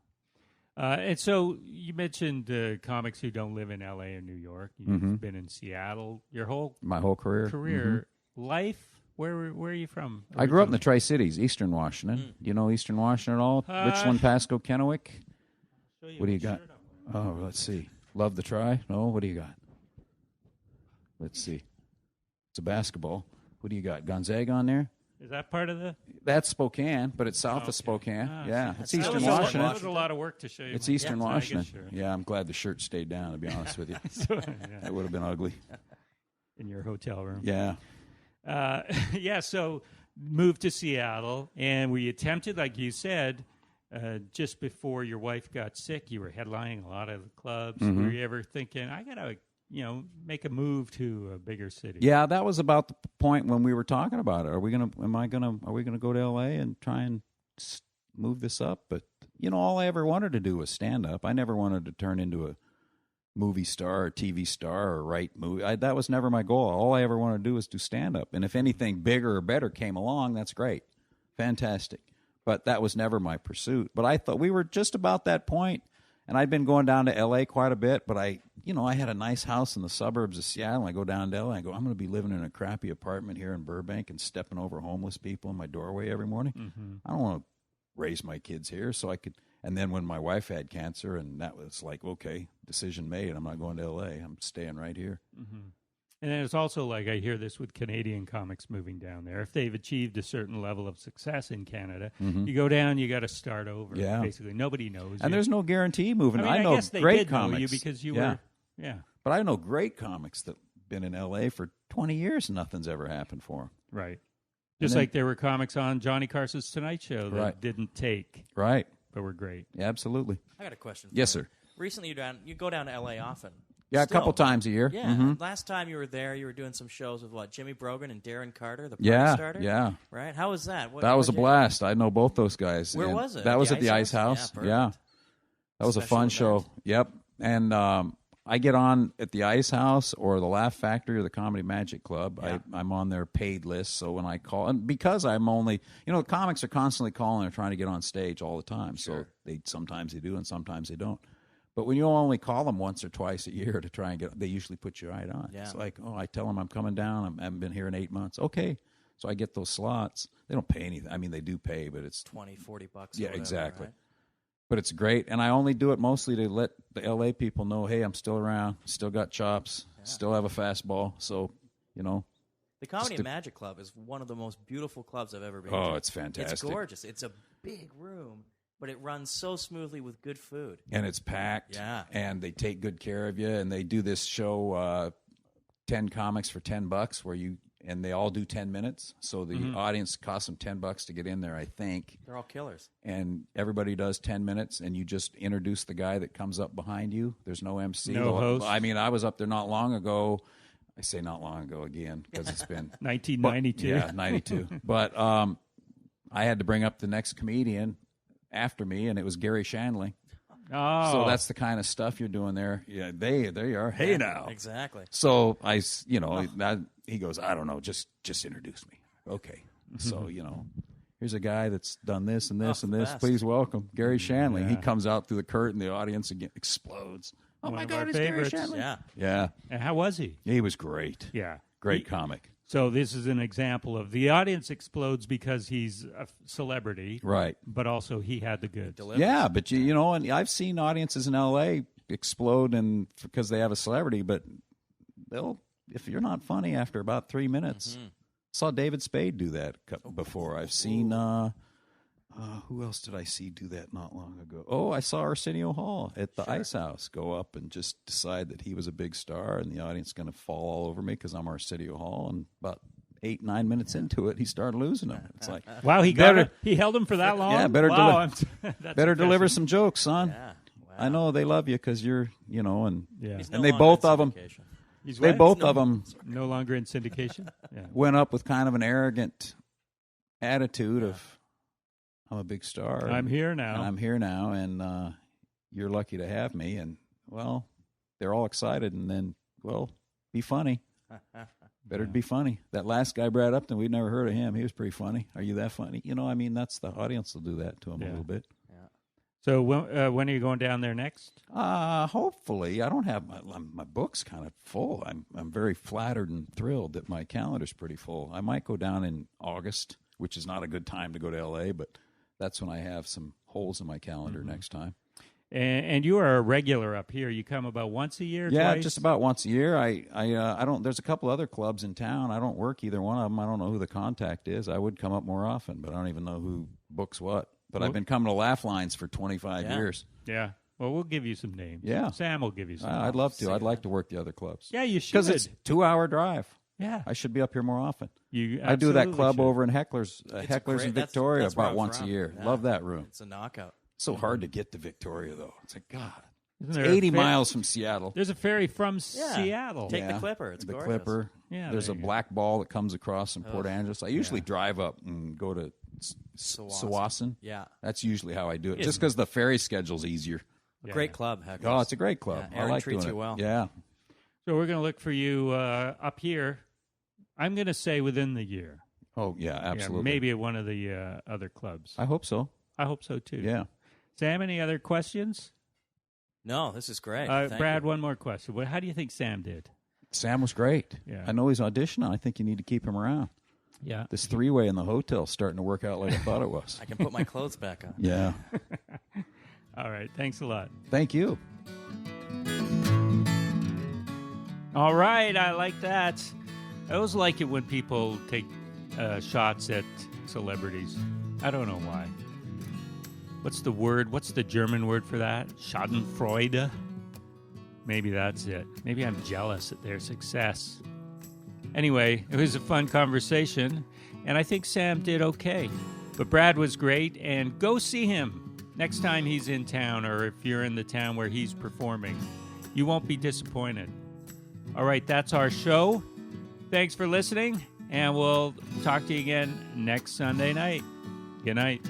And so you mentioned comics who don't live in L.A. or New York. You've been in Seattle your whole My whole career. life. Where are you from? I grew up in the Tri-Cities, Eastern Washington. Do you know Eastern Washington at all? Richland, Pasco, Kennewick? What do you got? Oh, let's see. Love the Tri? No, what do you got? Let's see. It's a basketball. What do you got? Gonzaga on there? Is that part of the? That's Spokane, but it's south of Spokane. Yeah, it's That Eastern was Washington. That was a lot of work to show you. It's my Eastern Gonzaga Washington. shirt. Yeah, I'm glad the shirt stayed down, to be honest with you. So, That would have been ugly. in your hotel room. Yeah. So moved to Seattle, and we attempted, like you said, just before your wife got sick, you were headlining a lot of the clubs. Were you ever thinking, I got to, make a move to a bigger city? Yeah, that was about the point when we were talking about it. Are we going to go to LA and try and move this up? But, all I ever wanted to do was stand up. I never wanted to turn into a movie star or TV star or write movie. That was never my goal. All I ever wanted to do was do stand up. And if anything bigger or better came along, that's great. Fantastic. But that was never my pursuit. But I thought we were just about that point, and I'd been going down to LA quite a bit, but I had a nice house in the suburbs of Seattle. I go down to LA and I go, I'm going to be living in a crappy apartment here in Burbank and stepping over homeless people in my doorway every morning. I don't want to raise my kids here, so I could. And then when my wife had cancer, and that was like, okay, decision made. I'm not going to L.A. I'm staying right here. And then it's also like I hear this with Canadian comics moving down there. If they've achieved a certain level of success in Canada, you go down, you got to start over. Yeah. Basically, nobody knows. And you. there's no guarantee moving. I know guess they great did comics know you because you yeah. were. Yeah. But I know great comics that been in L.A. for 20 years and nothing's ever happened for them. Right. Just like there were comics on Johnny Carson's Tonight Show that didn't take, Right. but were great. Yeah, absolutely. I got a question. Yes, for you. sir. Recently, you go down to L.A. often. Yeah, Still. a couple times a year. Yeah. Last time you were there, you were doing some shows with Jimmy Brogan and Darren Carter, the party Yeah, starter. yeah. Right. How was that? That was a what'd you- blast. I know both those guys. Where And was it? That was The at the Ice Ice House? House. Yeah, Yeah. perfect. That was a Special fun show. event. Yep. And I get on at the Ice House or the Laugh Factory or the Comedy Magic Club. Yeah. I'm on their paid list. So when I call, and because I'm only, the comics are constantly calling and trying to get on stage all the time. Sure. So sometimes they do and sometimes they don't. But when you only call them once or twice a year to try and they usually put you right on. Yeah. It's like, I tell them I'm coming down. I haven't been here in 8 months. Okay. So I get those slots. They don't pay anything. I mean, they do pay, but it's $20, $40. Or yeah, whatever, exactly. right? But it's great, and I only do it mostly to let the L.A. people know, hey, I'm still around, still got chops, still have a fastball. So, The Comedy Magic Club is one of the most beautiful clubs I've ever been to. Oh, it's fantastic. It's gorgeous. It's a big room, but it runs so smoothly with good food. And it's packed. Yeah. And they take good care of you, and they do this show, 10 comics for $10, and they all do 10 minutes. So the audience costs them $10 to get in there, I think. They're all killers. And everybody does 10 minutes, and you just introduce the guy that comes up behind you. There's no MC. No host. I mean, I was up there not long ago. I say not long ago again because it's been 1992. Yeah, 92. But I had to bring up the next comedian after me, and it was Gary Shandling. Oh. So that's the kind of stuff you're doing there. Yeah, there you are. Hey now. Exactly. So he goes, I don't know, just introduce me. Okay. So, here's a guy that's done this and this and the this. best. Please welcome Gary Shandling. He Yeah. comes out through the curtain, the audience again explodes. Oh One my of God, our it's Gary favorites. Shandling. Yeah. Yeah. And how was he? He was great. Yeah. Great comic. So this is an example of the audience explodes because he's a celebrity, Right. but also he had the goods. Yeah, but you know, and I've seen audiences in L.A. explode and because they have a celebrity, but they'll if you're not funny after about 3 minutes. Saw David Spade do that before. I've seen who else did I see do that not long ago? Oh, I saw Arsenio Hall at the Ice House go up and just decide that he was a big star and the audience is going to fall all over me because I'm Arsenio Hall. And about 8-9 minutes into it, he started losing them. It's like, Wow, he held him for that long? Yeah, better wow, better deliver some jokes, son. Yeah. Wow. I know they love you because you're, you know, and Yeah. He's and no they longer both in of them. syndication. He's They what? both of them No longer in syndication? Yeah. went up with kind of an arrogant attitude of, I'm a big star. I'm here now. And I'm here now, and you're lucky to have me. And, well, they're all excited, and then, well, be funny. Better be funny. That last guy, Brad Upton, we'd never heard of him. He was pretty funny. Are you that funny? You know, I mean, that's the audience will do that to him a little bit. So when are you going down there next? Hopefully. I don't have my book's kind of full. I'm very flattered and thrilled that my calendar's pretty full. I might go down in August, which is not a good time to go to L.A., but that's when I have some holes in my calendar next time. And you are a regular up here. You come about once a year, Yeah, twice? just about once a year. I don't. There's a couple other clubs in town. I don't work either one of them. I don't know who the contact is. I would come up more often, but I don't even know who books what. But I've been coming to Laugh Lines for 25 years. Yeah. Well, we'll give you some names. Yeah. Sam will give you some I'd names. love to. I'd like to work the other clubs. Yeah, you should. Because it's 2-hour drive. Yeah. I should be up here more often. You I do that absolutely club should. over in Hecklers, It's Hecklers great- in that's- Victoria that's where about I'm once from. a year. Yeah. Love that room. It's a knockout. So hard to get to Victoria, though. It's like, God, Isn't it's there a 80 fer- miles from Seattle. There's a ferry from Seattle. Take the Clipper. It's the gorgeous. Clipper. Yeah, There's a there you go. black ball that comes across from Port Angeles. I usually drive up and go to Sawasan. Sawasan. Yeah. That's usually how I do it, Yes. just because the ferry schedule's easier. Great club, Hecklers. Oh, it's a great club. Yeah, I Aaron like treats doing you it. well. Yeah. So we're going to look for you up here. I'm going to say within the year. Oh, yeah, absolutely. Yeah, maybe at one of the other clubs. I hope so. I hope so, too. Yeah. Sam, any other questions? No, this is great. Thank Brad, you. one more question. How do you think Sam did? Sam was great. Yeah. I know he's auditioning. I think you need to keep him around. Yeah. This three-way in the hotel's starting to work out like I thought it was. I can put my clothes back on. Yeah. All right. Thanks a lot. Thank you. All right. I like that. I always like it when people take shots at celebrities. I don't know why. What's the word? What's the German word for that? Schadenfreude? Maybe that's it. Maybe I'm jealous at their success. Anyway, it was a fun conversation, and I think Sam did okay. But Brad was great, and go see him next time he's in town, or if you're in the town where he's performing. You won't be disappointed. All right, that's our show. Thanks for listening, and we'll talk to you again next Sunday night. Good night.